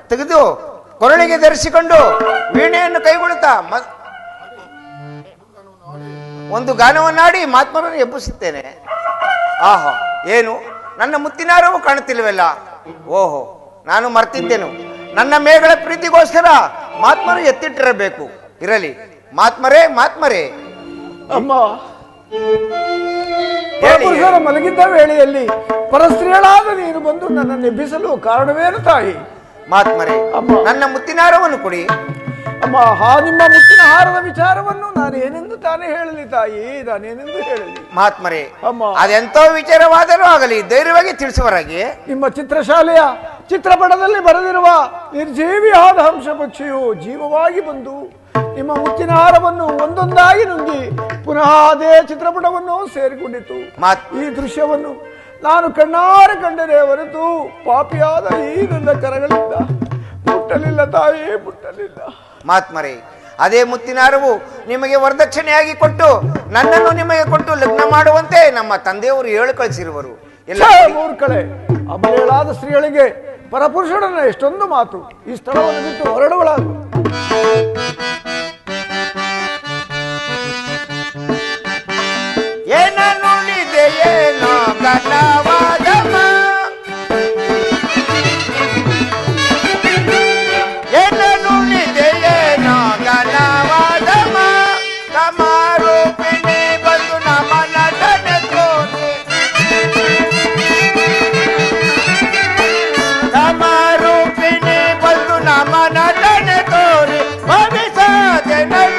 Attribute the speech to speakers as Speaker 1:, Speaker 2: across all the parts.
Speaker 1: ತೆಗೆದು ಕೊರಳಿಗೆ ಧರಿಸಿಕೊಂಡು ವೀಣೆಯನ್ನು ಕೈಗೊಳ್ಳುತ್ತಾ ಒಂದು ಗಾನವನ್ನಾಡಿ ಮಹಾತ್ಮರನ್ನು ಎಬ್ಬಿಸುತ್ತೇನೆ. ಆಹಾ, ಏನು ನನ್ನ ಮುತ್ತಿನಾರವು ಕಾಣುತ್ತಿಲ್ಲವಲ್ಲ? ಓಹೋ, ನಾನು ಮರ್ತಿದ್ದೇನು. ನನ್ನ ಮೇಗಳ ಪ್ರೀತಿಗೋಸ್ಕರ ಮಹಾತ್ಮರು ಎತ್ತಿಟ್ಟಿರಬೇಕು. ಇರಲಿ ಮಹಾತ್ಮರೇ, ಮಹಾತ್ಮರೇ.
Speaker 2: ಅಮ್ಮ, ಪರಪುರುಷರ ಮಲಗಿದ್ದ ವೇಳೆಯಲ್ಲಿ ಪರಸ್ತ್ರೀಯಳಾದ ನೀನು ಬಂದು ನನ್ನನ್ನು ಎಬ್ಬಿಸಲು ಕಾರಣವೇನು ತಾಯಿ?
Speaker 1: ಮಹಾತ್ಮರೇ, ನನ್ನ ಮುತ್ತಿನಾರವನ್ನು ಕೊಡಿ.
Speaker 2: ಅಮ್ಮ, ನಿಮ್ಮ ಮುತ್ತಿನ ಹಾರದ ವಿಚಾರವನ್ನು ನಾನೇನೆಂದು ತಾನೇ ಹೇಳಲಿ ತಾಯಿ, ನಾನೇನೆಂದು ಹೇಳಲಿ?
Speaker 1: ಮಹಾತ್ಮರೇ,
Speaker 2: ಅಮ್ಮ,
Speaker 1: ಅದೆಂತೋ ವಿಚಾರವಾದರೂ ಆಗಲಿ, ಧೈರ್ಯವಾಗಿ ತಿಳಿಸುವರಾಗಿ.
Speaker 2: ನಿಮ್ಮ ಚಿತ್ರಶಾಲೆಯ ಚಿತ್ರಪಟದಲ್ಲಿ ಬರೆದಿರುವ ನಿರ್ಜೀವಿಯಾದ ಹಂಸ ಪಕ್ಷಿಯು ಜೀವವಾಗಿ ಬಂದು ನಿಮ್ಮ ಮುತ್ತಿನ ಹಾರವನ್ನು ಒಂದೊಂದಾಗಿ ನುಂಗಿ ಪುನಃ ಅದೇ ಚಿತ್ರಪಟವನ್ನು ಸೇರಿಕೊಂಡಿತು. ಈ ದೃಶ್ಯವನ್ನು ನಾನು ಕಣ್ಣಾರೆ ಕಂಡರೆ ಹೊರತು ಪಾಪಿಯಾದ ಈ ನನ್ನ ಕರಗಳಿಂದ ಮುಟ್ಟಲಿಲ್ಲ ತಾಯಿ, ಮುಟ್ಟಲಿಲ್ಲ.
Speaker 1: ಮಹಾತ್ಮರೇ, ಅದೇ ಮುತ್ತಿನಾರವು ನಿಮಗೆ ವರದಕ್ಷಿಣೆಯಾಗಿ ಕೊಟ್ಟು ನನ್ನನ್ನು ನಿಮಗೆ ಕೊಟ್ಟು ಲಗ್ನ ಮಾಡುವಂತೆ ನಮ್ಮ ತಂದೆಯವರು ಹೇಳಿ ಕಳಿಸಿರುವರು.
Speaker 2: ಮೂರ್ಖಳೆ, ಅಬಲೆಗಳಾದ ಸ್ತ್ರೀಗಳಿಗೆ ಪರಪುರುಷರನ್ನ ಎಷ್ಟೊಂದು ಮಾತು. ಈ ಸ್ಥಳವನ್ನು ಬಿಟ್ಟು ಹೊರಡುವಳಾಗು.
Speaker 1: ಏನೋ ಗಣವಾದಮ್ಮ, ಏನೋ ಗಣವಾದಮ್ಮ, ತಮಾರೂಪಿಣಿ ಬಂದು ನಮ್ಮ ನಟನೆ ತೋರಿ, ತಮಾರೂಪಿಣಿ ಬಂದು ನಮ್ಮ ನಟನೆ ತೋರಿ ಭವಿಸಾದೆ ನನ್ನ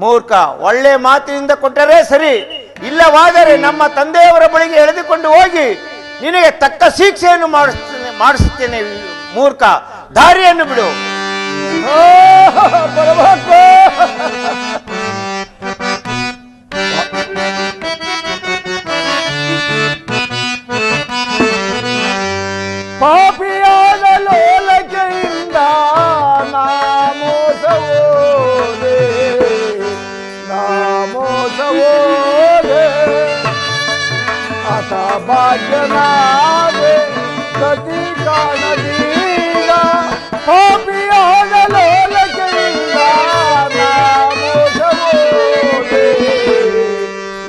Speaker 1: ಮೂರ್ಖ, ಒಳ್ಳೆ ಮಾತಿನಿಂದ ಕೊಟ್ಟರೆ ಸರಿ, ಇಲ್ಲವಾದರೆ ನಮ್ಮ ತಂದೆಯವರ ಬಳಿಗೆ ಎಳೆದುಕೊಂಡು ಹೋಗಿ ನಿನಗೆ ತಕ್ಕ ಶಿಕ್ಷೆಯನ್ನು ಮಾಡಿಸುತ್ತೇನೆ. ಮೂರ್ಖ, ದಾರಿಯನ್ನು ಬಿಡು.
Speaker 2: ಪಾಪಿಯಾದ ಲೋಲಕೆಯಿಂದ ನಾಮೋಸವೋದೆ ಅತ ಭಾಗ್ಯನಾದೆ ಗತಿ ಕಾಣದೀಗ. ಪಾಪಿಯಾದ ಲೋಲಕೆಯಿಂದ ನಾಮೋಸವೋದೆ,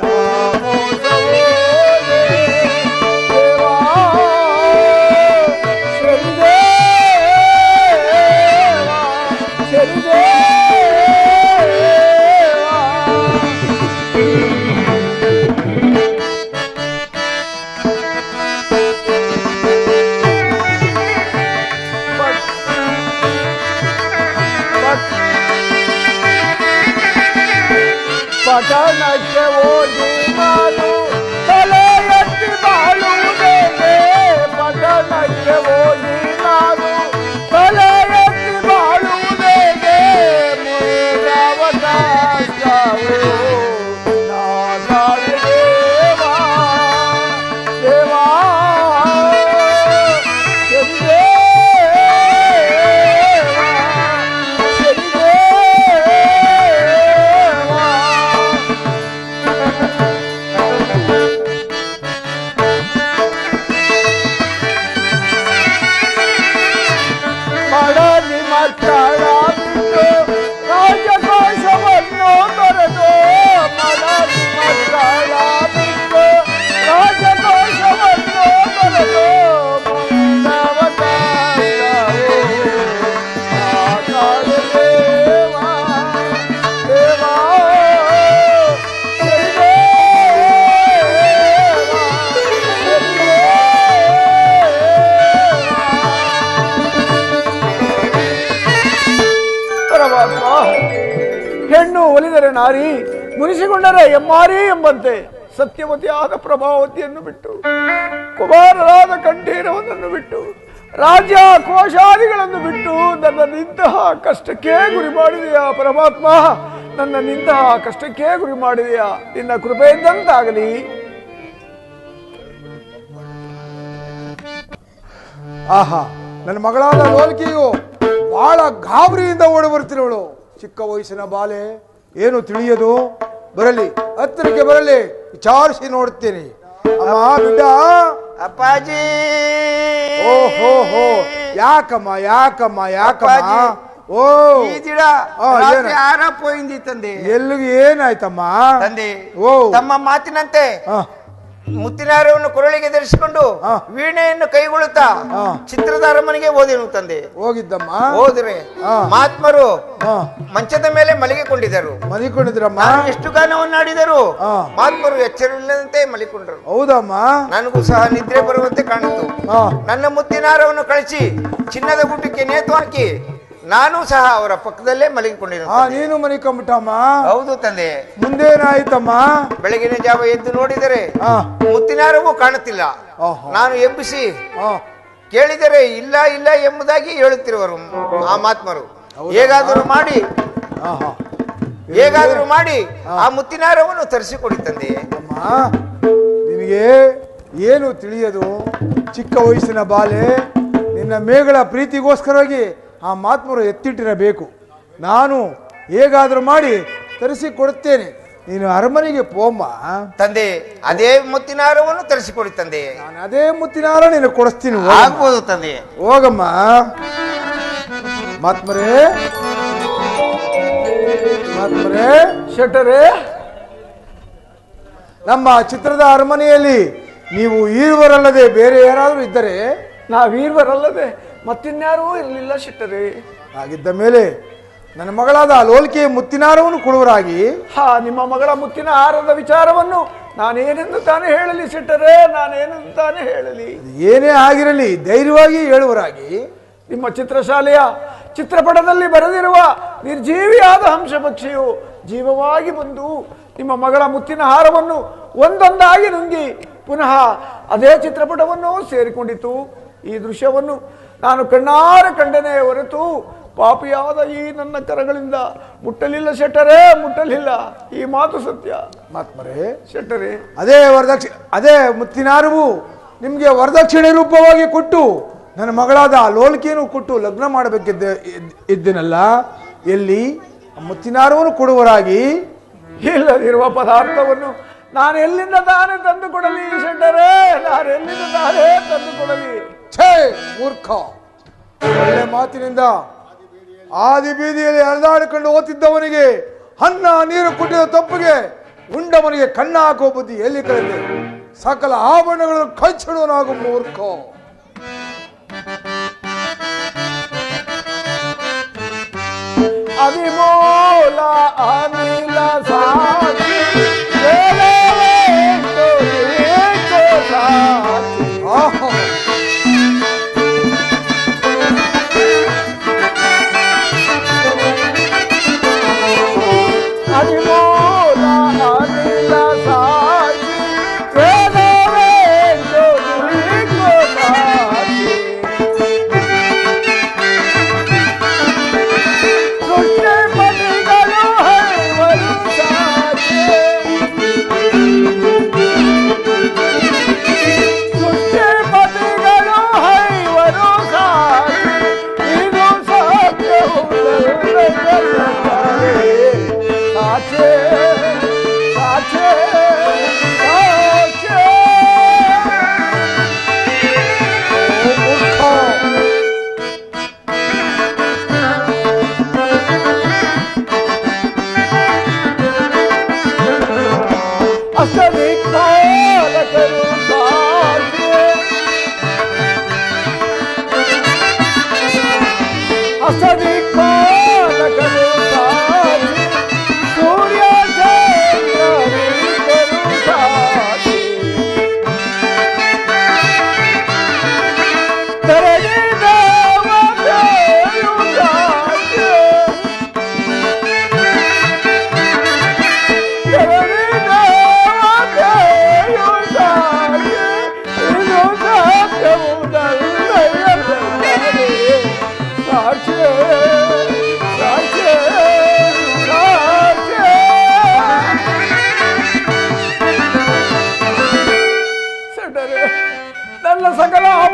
Speaker 2: ನಾಮೋಸವೋದೆ ದೇವಾ ಶನಿದೇವಾ, ಶನಿದೇವಾ. ಪಟ್ಟಣಕ್ಕೆ ಹೋಗಿ ನಾನು ತಲೆ ಎತ್ತಿ ಬಾಳುವುದೇನೆ, ಪಟ್ಟಣಕ್ಕೆ ಹೋಗಿ ನಾನು ತಲೆ ಎತ್ತಿ ಬಾಳುವುದೇನೆ. ಮುರಾವತಾವು ನಾದಾಳು ದೇವಾ, ದೇವಾ ಶನಿದೇವಾ, ಶನಿದೇವಾ. ಹೆಣ್ಣು ಒಲಿದರೆ ನಾರಿ, ಮುನಿಸಿಕೊಂಡರೆ ಎಮ್ಮಾರಿ ಎಂಬಂತೆ ಸತ್ಯವತಿಯಾದ ಪ್ರಭಾವತಿಯನ್ನು ಬಿಟ್ಟು, ಕುಮಾರರಾದ ಕಂಠೀರವನನ್ನು ಬಿಟ್ಟು, ರಾಜ್ಯ ಕೋಶಾದಿಗಳನ್ನು ಬಿಟ್ಟು ನನ್ನನ್ನಿಂತಹ ಕಷ್ಟಕ್ಕೆ ಗುರಿ ಮಾಡಿದೆಯಾ ಪರಮಾತ್ಮ? ನನ್ನನ್ನಿಂತಹ ಕಷ್ಟಕ್ಕೆ ಗುರಿ ಮಾಡಿದೆಯಾ? ನಿನ್ನ ಕೃಪೆಯಿಂದಂತಾಗಲಿ.
Speaker 3: ಆಹಾ, ನನ್ನ ಮಗಳಾದ ಲೋಲ್ಕಿಯು ಬಹಳ ಗಾಬರಿಯಿಂದ ಓಡಿ ಬರ್ತಿರೋಳು. ಚಿಕ್ಕ ವಯಸ್ಸಿನ ಬಾಲೆ, ಏನು ತಿಳಿಯದು. ಬರಲಿ, ಹತ್ತಿರಕ್ಕೆ ಬರಲಿ, ವಿಚಾರಿಸಿ ನೋಡ್ತೀನಿ. ಅಮ್ಮ ಬಿಡ್ಡ.
Speaker 1: ಅಪ್ಪಾಜಿ.
Speaker 3: ಓಹೋ ಹೋ, ಯಾಕಮ್ಮ ಯಾಕಮ್ಮ ಯಾಕಮ್ಮ?
Speaker 1: ಅಪ್ಪಾಜಿ.
Speaker 3: ಓ
Speaker 1: ಈ ದಿನ
Speaker 3: ಏನು?
Speaker 1: ಯಾರ ಪೋಯಿಂದಿ ತಂದೆ?
Speaker 3: ಎಲ್ಲಿಗೆ ಏನಾಯ್ತಮ್ಮ
Speaker 1: ತಂದೆ?
Speaker 3: ಓ
Speaker 1: ತಮ್ಮ ಮಾತಿನಂತೆ
Speaker 3: ಹಾ
Speaker 1: ಮುತ್ತಿನಾರವನ್ನು ಕೊರಳಿಗೆ ಧರಿಸಿಕೊಂಡು
Speaker 3: ಹಾ.
Speaker 1: ವೀಣೆಯನ್ನು ಕೈಗೊಳ್ಳುತ್ತಾ
Speaker 3: ಹಾ.
Speaker 1: ಚಿತ್ರದ ಅರಮನೆಗೆ ಹೋದೆನು ತಂದೆ.
Speaker 3: ಹೋಗಿದ್ದಮ್ಮ.
Speaker 1: ಹೋದ್ರೆ
Speaker 3: ಹಾ.
Speaker 1: ಮಹಾತ್ಮರು
Speaker 3: ಹಾ
Speaker 1: ಮಂಚದ ಮೇಲೆ ಮಲಗಿಕೊಂಡಿದ್ದರು.
Speaker 3: ಮಲಿಕೊಂಡಿದ್ರಮ್ಮ.
Speaker 1: ನಾನು ಎಷ್ಟು ಗಾನವನ್ನಾಡಿದರು
Speaker 3: ಹಾ.
Speaker 1: ಮಹಾತ್ಮರು ಎಚ್ಚರವಿಲ್ಲದಂತೆ ಮಲಿಕೊಂಡರು.
Speaker 3: ಹೌದಮ್ಮ.
Speaker 1: ನನಗೂ ಸಹ ನಿದ್ರೆ ಬರುವಂತೆ ಕಾಣಿತು.
Speaker 3: ಹಾ
Speaker 1: ನನ್ನ ಮುತ್ತಿನಾರವನ್ನು ಕಳಿಸಿ ಚಿನ್ನದ ಗುಡ್ಡಕ್ಕೆ ನೇತು ಹಾಕಿ ನಾನು ಸಹ ಅವರ ಪಕ್ಕದಲ್ಲೇ ಮಲಗಿಕೊಂಡಿರು.
Speaker 3: ನೀನು ಮಲಿಕೊಂಬಿಟ್ಟಮ್ಮ.
Speaker 1: ಹೌದು ತಂದೆ.
Speaker 3: ಮುಂದೇನಾಯ್ತಮ್ಮ?
Speaker 1: ಬೆಳಗಿನ ಜಾವ ಎದ್ದು ನೋಡಿದರೆ
Speaker 3: ಹಾ
Speaker 1: ಮುತ್ತಿನಾರವೂ ಕಾಣುತ್ತಿಲ್ಲ.
Speaker 3: ಓಹೋ.
Speaker 1: ನಾನು ಎಬ್ಬಿಸಿ
Speaker 3: ಹಾ
Speaker 1: ಕೇಳಿದರೆ ಇಲ್ಲ ಇಲ್ಲ ಎಂಬುದಾಗಿ ಹೇಳುತ್ತಿರುವರು ಆ ಮಹಾತ್ಮರು. ಹೇಗಾದರೂ ಮಾಡಿ
Speaker 3: ಆಹಾ
Speaker 1: ಹೇಗಾದರೂ ಮಾಡಿ ಆ ಮುತ್ತಿನಾರವನ್ನು ತರಿಸಿಕೊಡಿ ತಂದೆ.
Speaker 3: ಅಮ್ಮ, ನಿನಗೆ ಏನು ತಿಳಿಯದು. ಚಿಕ್ಕ ವಯಸ್ಸಿನ ಬಾಲೆ, ನಿನ್ನ ಮೇಗಳ ಪ್ರೀತಿಗೋಸ್ಕರವಾಗಿ ಆ ಮಹಾತ್ಮರು ಎತ್ತಿಟ್ಟಿರಬೇಕು. ನಾನು ಹೇಗಾದರೂ ಮಾಡಿ ತರಿಸಿ ಕೊಡುತ್ತೇನೆ. ನೀನು ಅರಮನೆಗೆ ಪೋಮ್ಮ
Speaker 1: ತಂದೆ. ಅದೇ ಮುತ್ತಿನಾರವನ್ನು ತರಿಸಿಕೊಡಿ ತಂದೆ.
Speaker 3: ನಾನು ಅದೇ ಮುತ್ತಿನಾರ ನೀನು ಕೊಡಿಸ್ತೀನಿ.
Speaker 1: ಆಗ್ಬೋದು ತಂದೆ.
Speaker 3: ಹೋಗಮ್ಮ. ಮಹಾತ್ಮರೇ ಮಹಾತ್ಮರೇ,
Speaker 2: ಶೆಟ್ಟರೇ,
Speaker 3: ನಮ್ಮ ಚಿತ್ರದ ಅರಮನೆಯಲ್ಲಿ ನೀವು ಈರುವರಲ್ಲದೆ ಬೇರೆ ಯಾರಾದರೂ ಇದ್ದರೆ?
Speaker 2: ನಾವೀರ್ವರಲ್ಲದೆ ಮತ್ತಿನ್ಯಾರೂ ಇರಲಿಲ್ಲ ಶೆಟ್ಟರೇ.
Speaker 3: ಹಾಗಿದ್ದ ಮೇಲೆ ನನ್ನ ಮಗಳಾದ ಲೋಲ್ಕೆ ಮುತ್ತಿನಾರವನ್ನು ಕೊಡುವರಾಗಿ.
Speaker 2: ನಿಮ್ಮ ಮಗಳ ಮುತ್ತಿನ ಹಾರದ ವಿಚಾರವನ್ನು ನಾನೇನೆಂದು ತಾನೇ ಹೇಳಲಿ ಶೆಟ್ಟರೇ? ನಾನೇನೆಂದು ತಾನೇ ಹೇಳಲಿ?
Speaker 3: ಏನೇ ಆಗಿರಲಿ ಧೈರ್ಯವಾಗಿ ಹೇಳುವರಾಗಿ.
Speaker 2: ನಿಮ್ಮ ಚಿತ್ರಶಾಲೆಯ ಚಿತ್ರಪಟದಲ್ಲಿ ಬರೆದಿರುವ ನಿರ್ಜೀವಿಯಾದ ಹಂಸಪಕ್ಷಿಯು ಜೀವವಾಗಿ ಬಂದು ನಿಮ್ಮ ಮಗಳ ಮುತ್ತಿನ ಹಾರವನ್ನು ಒಂದೊಂದಾಗಿ ನುಂಗಿ ಪುನಃ ಅದೇ ಚಿತ್ರಪಟವನ್ನು ಸೇರಿಕೊಂಡಿತು. ಈ ದೃಶ್ಯವನ್ನು ನಾನು ಕಣ್ಣಾರ ಕಂಡನೆ ಹೊರತು ಪಾಪಿಯಾದ ಈ ನನ್ನ ಕರಗಳಿಂದ ಮುಟ್ಟಲಿಲ್ಲ ಶೆಟ್ಟರೇ, ಮುಟ್ಟಲಿಲ್ಲ. ಈ ಮಾತು ಸತ್ಯ.
Speaker 3: ಮಹಾತ್ಮರೇ,
Speaker 2: ಶೆಟ್ಟರೇ,
Speaker 3: ಅದೇ ಮುತ್ತಿನಾರವು ನಿಮಗೆ ವರದಕ್ಷಿಣೆ ರೂಪವಾಗಿ ಕೊಟ್ಟು ನನ್ನ ಮಗಳಾದ ಲೋಲ್ಕೆಯನ್ನು ಕೊಟ್ಟು ಲಗ್ನ ಮಾಡಬೇಕಿದ್ದನಲ್ಲ, ಎಲ್ಲಿ ಮುತ್ತಿನಾರವನ್ನು ಕೊಡುವರಾಗಿ?
Speaker 2: ಇಲ್ಲದಿರುವ ಪದಾರ್ಥವನ್ನು ನಾನು ಎಲ್ಲಿಂದ ತಾನೇ ತಂದು ಕೊಡಲಿ ಶೆಟ್ಟರೇ? ನಾನು ಎಲ್ಲಿಂದ ತಾನೇ ತಂದು ಕೊಡಲಿ?
Speaker 3: ಛೇ ಮೂರ್ಖ! ಒಳ್ಳೆ ಮಾತಿನಿಂದ ಆದಿ ಬೀದಿಯಲ್ಲಿ ಅಲೆದಾಡಿಕೊಂಡು ಓದ್ತಿದ್ದವನಿಗೆ ಅನ್ನ ನೀರು ಕೊಟ್ಟಿದ ತಪ್ಪಿಗೆ ಉಂಡವನಿಗೆ ಕಣ್ಣ ಹಾಕುವ ಬುದ್ಧಿ ಎಲ್ಲಿ ಕಳೆದೆ? ಸಕಲ ಆಭರಣಗಳನ್ನು ಕಳ್ಚಿಡುವನಾಗು ಮೂರ್ಖ!
Speaker 2: ಅವಿಮೂಲ ಅನಿಲ ಸಾಕ್ಷಿ
Speaker 3: ಆಹಾ!
Speaker 2: ಅವಿಮೂಲ ಅನಿಲ ಸಾಕ್ಷಿ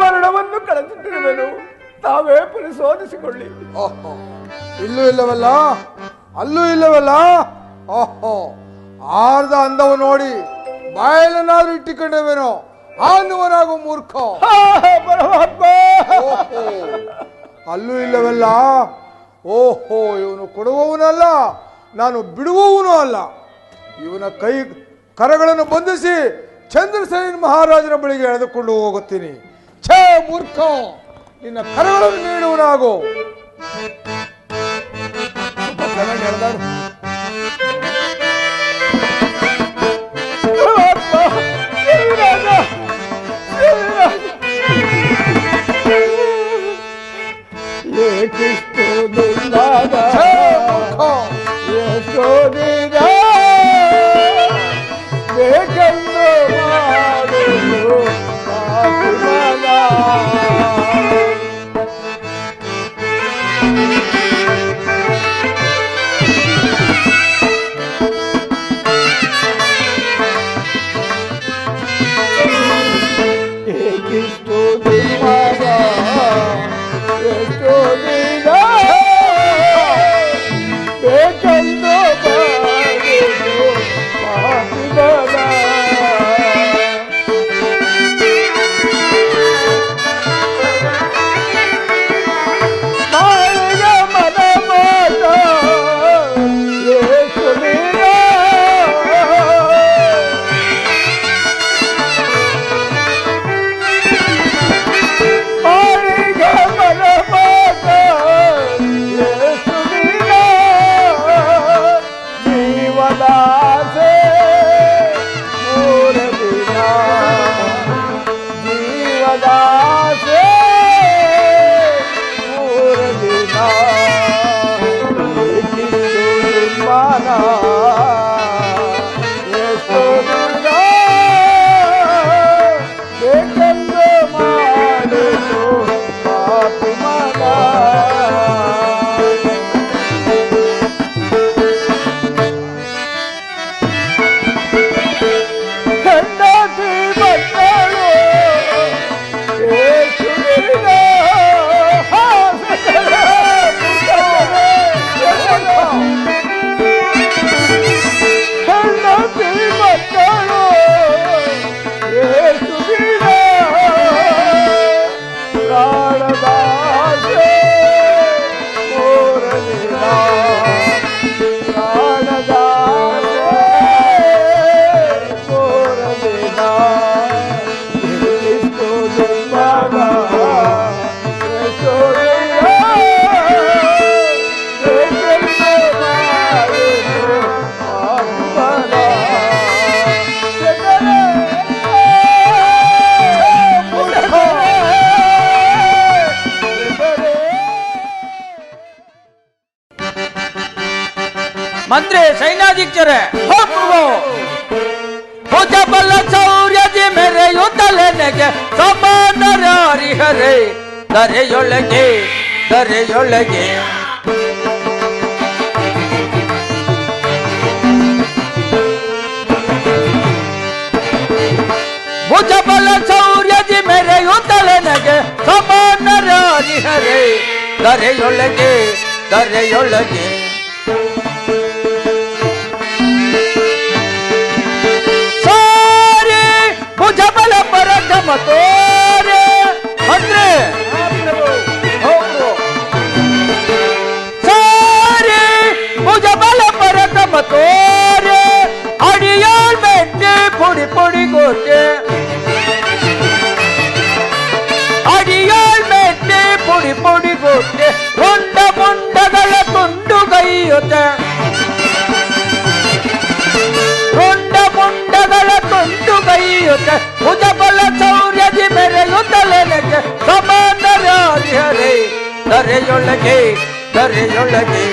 Speaker 2: ವರ್ಣವನ್ನು ಕಳೆದಿಟ್ಟಿರುವೆನು. ತಾವೇ ಪರಿಶೋಧಿಸಿಕೊಳ್ಳಿ.
Speaker 3: ಓಹೋ, ಇಲ್ಲೂ ಇಲ್ಲವಲ್ಲ, ಅಲ್ಲೂ ಇಲ್ಲವಲ್ಲ. ಓಹೋ, ಆರ್ಧ ಅಂದವ ನೋಡಿ ಬಾಯಲನ್ನಾದ್ರೂ ಇಟ್ಟಿಕೊಂಡವೇನೋ ಅನ್ನುವನಾಗು ಮೂರ್ಖ.
Speaker 2: ಪರಮಾತ್ಮ,
Speaker 3: ಓಹೋ, ಅಲ್ಲೂ ಇಲ್ಲವಲ್ಲ. ಓಹೋ, ಇವನು ಕೊಡುವವನಲ್ಲ, ನಾನು ಬಿಡುವವನು ಅಲ್ಲ. ಇವನ ಕೈ ಕರಗಳನ್ನು ಬಂಧಿಸಿ ಚಂದ್ರಸೇನ ಮಹಾರಾಜನ ಬಳಿಗೆ ಎಳೆದುಕೊಂಡು ಹೋಗುತ್ತೀನಿ. ಛೇ ಮೂರ್ಖ, ನಿನ್ನ ಕರಗಳನ್ನು ನೀಡುವನಾಗು.
Speaker 2: ಏಕಿಷ್ಟು ದುರ್ಗಾದ ಎಷ್ಟೋ ದಿನ ಬೇಕೆಂದು ಮಾಡುವುದು ಪಾಪಿಮನ. ಏಕಿಷ್ಟು ದುರ್ಗಾದ ಎಷ್ಟೋ ದಿನ ಬೇಕೆಂದು ಮಾಡುವುದು ಪಾಪಿಮನ. ನಾಳೆಯ ಮನ ಮಾತ ಯೇಸುವಿನ ನಾಳೆಯ ಮನ ಮಾತ ಯೇಸುವಿನ ಜೀವದಾಸೆ ಮೂರ ದಿನ ಜೀವದಾಸೆ ಮೂರ ದಿನ ಮಾನ ಎಷ್ಟು ದಿನ ಬೇಕೆಂದು ಮಾಡಿತು ಪಾಪಿಮನ. ಹೆಂಡತಿ ಮಕ್ಕಳು ಯೇಸುವಿನ ಹೆಂಡತಿ ಮಕ್ಕಳು ಯೇಸುವಿನ ಪ್ರಾಣದಾಸೆ ಮೂರ ದಿನ ಪ್ರಾಣದಾಸೆ ಮೂರ ದಿನ ಎಲ್ಲಿಷ್ಟು ದುರ್ಮಗ ಎಷ್ಟೋ ದಿನ ಬೇಕೆಂದು ಮಾಡಿತು ಪಾಪಿಮನ.
Speaker 4: ಮಂತ್ರಿ ಸೈನ್ಯಾಧೀಕ್ಷರೇ, ಭುಜಬಲ ಶೌರ್ಯದಿ ಮೆರೆಯುತ್ತಲೇ ನೆಗೆ ಸಮಾನರಾರಿಹರೇ ಧರೆಯೊಳಗೆ ಧರೆಯೊಳಗೆ. ಭುಜಬಲ ಶೌರ್ಯದಿ ಮೆರೆಯುತ್ತಲೇ ನೆಗೆ ಸಮಾನರಾರಿಹರೇ ಧರೆಯೊಳಗೆ ಧರೆಯೊಳಗೆ. ಸಾರಿ ಭುಜಬಲ ಪರಕ್ರಮ ತೋರೆ ಅಂದ್ರೆ ಸಾರಿ ಭುಜಬಲ ಪರಕ್ರಮ ತೋರೆ ಅಡಿಯಾಳ್ ಬೆಟ್ಟೆ ಪುಡಿ ಪುಡಿ ಗೋಟೆ ಅಡಿಯಾಳ್ ಬೆಟ್ಟೆ ಪುಡಿ ಪುಡಿ ಗೋಟೆ ಕೊಂಡ ಮುಂಡಗಳ ತುಂಡು ಕೈಯುತ್ತೆ ಕೊಂಡ ಮುಂಡಗಳ ತುಂಡು ಕೈಯುತ್ತೆ ಭುಜಬಲ ಶೌರ್ಯದಿ ಮೆರೆಯುತ್ತಲೇ ನೆಗೆ ಸಮಾನರಾರಿಹರೇ ಧರೆಯೊಳಗೆ ಧರೆಯೊಳಗೆ.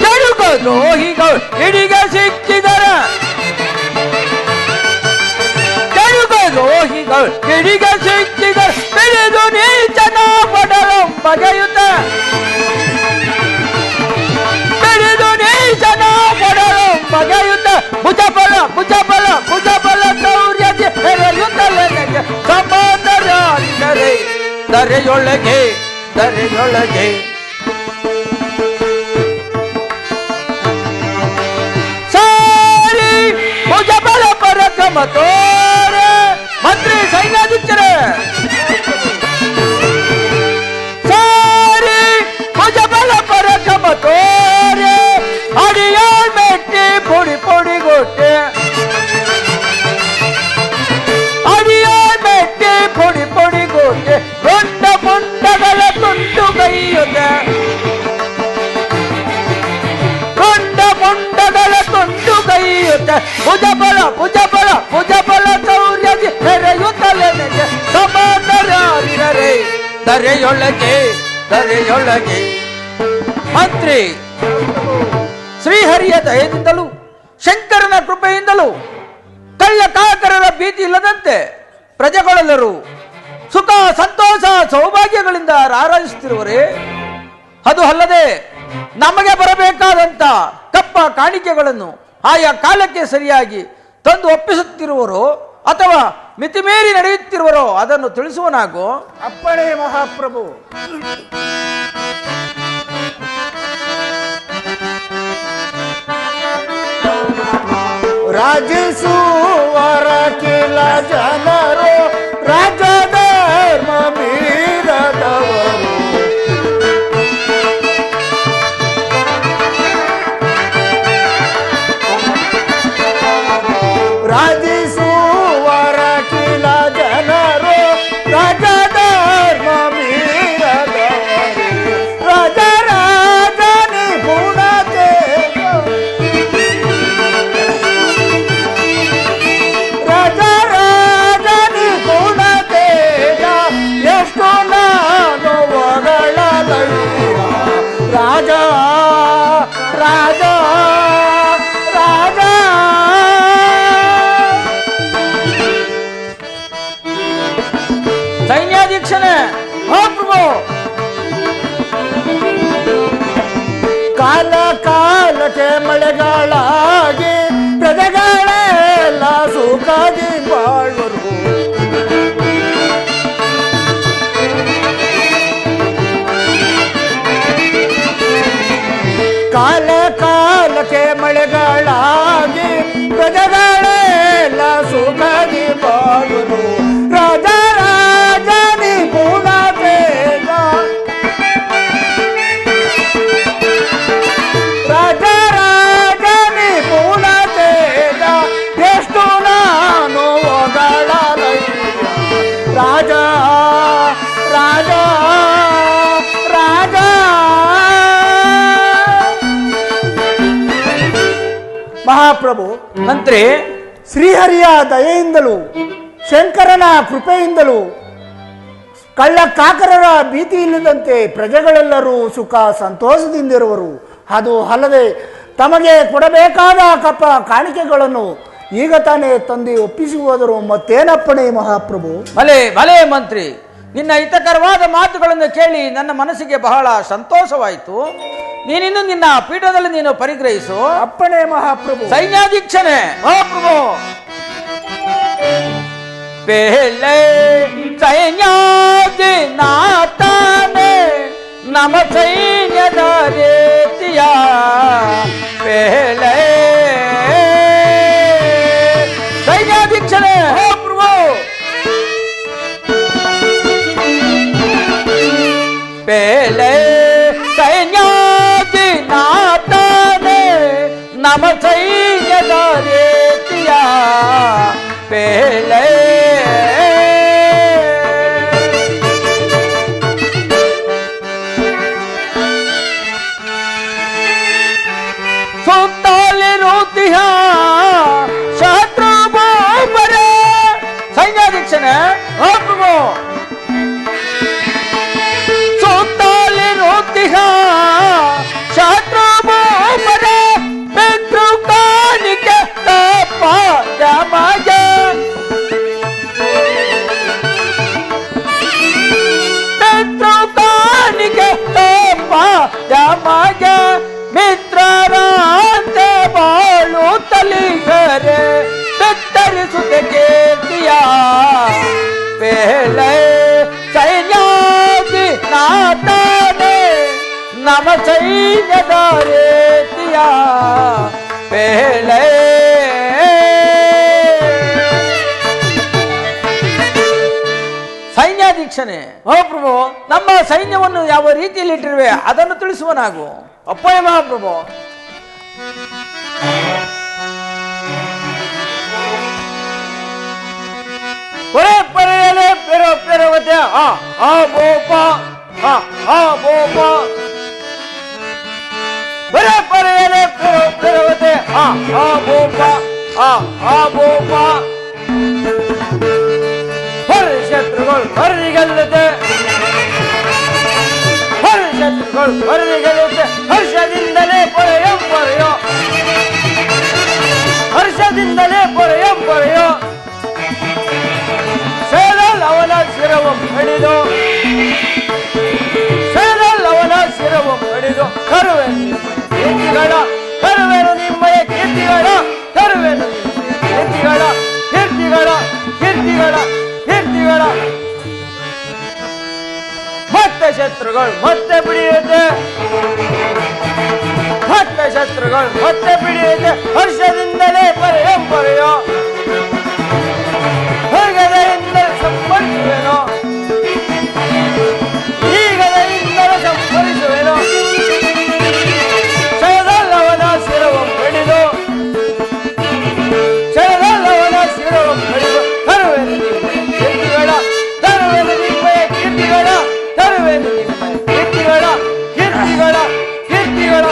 Speaker 4: ಕೆಡುಕ ದ್ರೋಹಿಗಳು ಹಿಡಿಗೆ ಸಿಕ್ಕಿದರ ಕೆಡುಕ ದ್ರೋಹಿಗಳು ಹಿಡಿಗೆ ಸಿಕ್ಕಿದರ ತಿಳಿದು ನೀಚನ ಪಡಲು ಬಗೆಯುತ್ತ ತಿಳಿದು ನೀಚನ ಪಡಲು ಬಗೆಯುತ್ತ ಭುಜಬಲ ಭುಜಬಲ ಭುಜಬಲ ಶೌರ್ಯದಿ ಮೆರೆಯುತ್ತ ದರೆಯೊಳಗೆ ದರೆಯೊಳಗೆ ಸಾರಿ ಭುಜಬಲ ಪರಕ್ರಮ ತೋರೆ ಮಂತ್ರಿ ಸೈನ್ಯಾಧಿಕಾರಿ ಸಾರಿ ಭುಜಬಲ ಪರಕ್ರಮ ತೋರೆ ಅಡಿಯಾಳ್ ಮೆಟ್ಟಿ ಪುಡಿ ಪುಡಿ ಗೊಟ್ಟೆ ಅಡಿಯಾಳ್ ಮೆಟ್ಟಿ ಪುಡಿ ಪುಡಿ ಗೊಟ್ಟೆ ಗೊಂಡ ಪುಂಡಗಳ ತುಂಡು ಕೈಯುತ್ತೆ ಗೊಂಡ ಪುಂಡಗಳ ತುಂಡು ಕೈಯುತ್ತೆ ಭುಜಬಲ ಭುಜಬಲ ಭುಜಬಲ ಶೌರ್ಯದಿ ನೆರೆಯುತ್ತಲೇ ಸಮಾನರಾರಿರರೆ ದರೆಯೊಳಗೆ ದರೆಯೊಳಗೆ ಮಂತ್ರಿ ಶ್ರೀಹರಿಯ ದಯದಿಂದಲೂ ಶಂಕರನ ಕೃಪೆಯಿಂದಲೂ ಕಳ್ಳ ಕಾಕರರ ಭೀತಿ ಇಲ್ಲದಂತೆ ಪ್ರಜೆಗಳೆಲ್ಲರೂ ಸುಖ ಸಂತೋಷ ಸೌಭಾಗ್ಯಗಳಿಂದ ರಾರಾಜಿಸುತ್ತಿರುವರೇ. ಅದು ಅಲ್ಲದೆ ನಮಗೆ ಬರಬೇಕಾದಂತ ಕಪ್ಪ ಕಾಣಿಕೆಗಳನ್ನು ಆಯಾ ಕಾಲಕ್ಕೆ ಸರಿಯಾಗಿ ತಂದು ಒಪ್ಪಿಸುತ್ತಿರುವರೋ ಅಥವಾ ಮಿತಿಮೀರಿ ನಡೆಯುತ್ತಿರುವರೋ ಅದನ್ನು ತಿಳಿಸುವನಾಗೋ.
Speaker 2: ಅಪ್ಪಣೆ ಮಹಾಪ್ರಭು. ರಾಜಿಸುವರ ಕಿಲ ಜನರು ರಾಜಧರ್ಮ ಮೀರದವರು ರಾಜಿಸುವರ ಕಿಲ ಜನರು ರಾಜಧರ್ಮ ಮೀರದವರು ರಾಜರಾಜನಿ ಪುಣತೆ ರಾಜರಾಜನಿ ಪುಣತೇಜ ಎಷ್ಟು ನಾನು ಒಗಳಲಯ್ಯ ರಾಜ ರಾಜ ರಾಜ.
Speaker 4: ಸೈನ್ಯಾಧೀಕ್ಷಣೆ ಮಹಾಪ್ರಭು.
Speaker 2: ಕಾಲ ಕಾಲಕ್ಕೆ ಮಳೆಗಾಳಾಗಿ ಪ್ರಜೆಗಳೆಲ್ಲ ಸುಖದಿ ಬಾಳುವರು. ಕಾಲ ಕಾಲಕ್ಕೆ ಮಳೆಗಾಳಾಗಿ ಪ್ರಜೆಗಳೆಲ್ಲ ಸುಖದಿ ಬಾಳುವರು. ರಾಜ ರಾಜನಿ ಪುಣತೇಜ ರಾಜ ರಾಜನಿ ಪುಣತೇಜ ಎಷ್ಟು ನಾನು ಒಗಳಲಯ್ಯ ರಾಜ ರಾಜ ರಾಜ. ಮಹಾಪ್ರಭು,
Speaker 4: ಮಂತ್ರಿ
Speaker 2: ಶ್ರೀಹರಿಯ ದಯೆಯಿಂದಲೂ ಶಂಕರನ ಕೃಪೆಯಿಂದಲೂ ಕಳ್ಳ ಕಾಕರರ ಭೀತಿ ಇಲ್ಲದಂತೆ ಪ್ರಜೆಗಳೆಲ್ಲರೂ ಸುಖ ಸಂತೋಷದಿಂದಿರುವರು. ಅದು ಅಲ್ಲದೆ ತಮಗೆ ಕೊಡಬೇಕಾದ ಕಪ್ಪ ಕಾಣಿಕೆಗಳನ್ನು ಈಗ ತಾನೇ ತಂದು ಒಪ್ಪಿಸುವುದರು. ಮತ್ತೇನಪ್ಪಣೆ ಮಹಾಪ್ರಭು?
Speaker 4: ಭಲೆ ಭಲೆ ಮಂತ್ರಿ, ನಿನ್ನ ಹಿತಕರವಾದ ಮಾತುಗಳನ್ನು ಕೇಳಿ ನನ್ನ ಮನಸ್ಸಿಗೆ ಬಹಳ ಸಂತೋಷವಾಯಿತು. ನೀನಿನ್ನು ನಿನ್ನ ಪೀಠದಲ್ಲಿ ನೀನು ಪರಿಗ್ರಹಿಸು.
Speaker 2: ಅಪ್ಪಣೆ ಮಹಾಪ್ರಭು.
Speaker 4: ಸೈನ್ಯಾಧೀಕ್ಷಣೆ ಮಹಾಪ್ರಭು. ಪೆಹಲೆ ಸೈನ್ಯಾಧಿನಾಥನೇ ನಮ ಸೈನ್ಯದ ರೀತಿಯ ಪೆಹಲೆ ಸೈನ್ಯಾಧೀಕ್ಷಣೆ ಮಹಾಪ್ರಭು. ಪೆಹಲೆ ಸೈನ್ಯಾಧಿನಾಥನೇ ನಮ ಸೈನ್ಯದ ರೀತಿಯ ಪೆಹಲೆ ಸುತ್ತಲಿರುತ್ತಿಹ ಶತ್ರು ಬಾಬರೆ ಸೈನ್ಯಾಧೀಕ್ಷಣೆ ಮಹಾಪ್ರಭು. ಸುತ್ತಲಿರುತ್ತಿಹ ಶತ್ರು ಬಾಬರೆ ಪಿತೃ ಕಾಣಿಕೆ ತಪ್ಪ ದಮಗ ಪಿತೃ ಕಾಣಿಕೆ ತಪ್ಪ ದಮಗ ಮಿತ್ರರಂತೆ ಬಾಳುತ್ತಲಿಗರೆ ಬೆತ್ತರಿಸುತ್ತ ಕೀರ್ತಿಯ ಪೇ ರಾಮ ಸೈನ್ಯದ ರೇತಿಯ ಪೇಳೆ. ಸೈನ್ಯಾಧೀಕ್ಷಣೆ,
Speaker 5: ಮಹಾಪ್ರಭು,
Speaker 4: ನಮ್ಮ ಸೈನ್ಯವನ್ನು ಯಾವ ರೀತಿಯಲ್ಲಿ ಇಟ್ಟಿರುವೆ ಅದನ್ನು ತಿಳಿಸುವನಾಗು.
Speaker 5: ಅಪ್ಪಣೆ ಮಹಾಪ್ರಭು. ಪೊರೆ ಪರೆಯಲೆ ಪೆರೋ ಪೆರವತೆ ಆ ಬೋಪ ಬೋಪ. ಪೊರೆ ಪರೆಯಲೆ ಪೆರೋ ಪೆರವತೆ ಆ ಬೋಪ ಬೋಪ. ಹೊರ ಶತ್ರುಗಳು ಹೊರಗೆಲ್ಲದೆ, ಹೊರ ಶತ್ರುಗಳು ಹೊರಗೆಲ್ಲದೆ, ಹರ್ಷದಿಂದಲೇ ಪೊರೆಯೋ ಪೊರೆಯೋ, ಹರ್ಷದಿಂದಲೇ ಪೊರೆಯೋ ಪೊರೆಯೋ. ಸೇರಲ್ ಅವನ ಶಿರವು ಹಿಡಿದು, ಸೇರಲ್ ಅವನ ಶಿರವು ಹಿಡಿದು, ಕರುವೆನು ಕೀರ್ತಿಗಳ, ಕರುವೆನು ನಿಮ್ಮಯ ಕೀರ್ತಿಗಳ, ಕರುವೆನು ನಿಮ್ಮಯ ಕೀರ್ತಿಗಳ, ಕೀರ್ತಿಗಳ ಕೀರ್ತಿಗಳ ಕೀರ್ತಿಗಳ. ಮತ್ತೆ ಶತ್ರುಗಳು ಮತ್ತೆ ಬಿಡಿಯುತ್ತೆ, ಮತ್ತೆ ಶತ್ರುಗಳು ಮತ್ತೆ ಬಿಡಿಯುತ್ತೆ, ಹರ್ಷದಿಂದಲೇ ಪರೆಯೋ ಪರೆಯೋ. ಹೊರಗಡೆಯಿಂದಲೇ ಸಂಪರಿಸುವೆನೋ, ಈಗಲೆಯಿಂದಲೇ ಸಂಪರಿಸುವೆನೋ. ಶರದಲ್ಲವನ ಶಿರವು ಹಿಡಿದು, ಶರದಲ್ಲವನ ಶಿರವು ಹಿಡಿದು, ತರುವೆನು ನಿಮ್ಮಯ ಕೀರ್ತಿಗಳ, ತರುವೆನು ನಿಮ್ಮಯ ಕೀರ್ತಿಗಳ, ತರುವೆನು ನಿಮ್ಮಯ ಕೀರ್ತಿಗಳ, ಕೀರ್ತಿಗಳ ಕೀರ್ತಿಗಳ.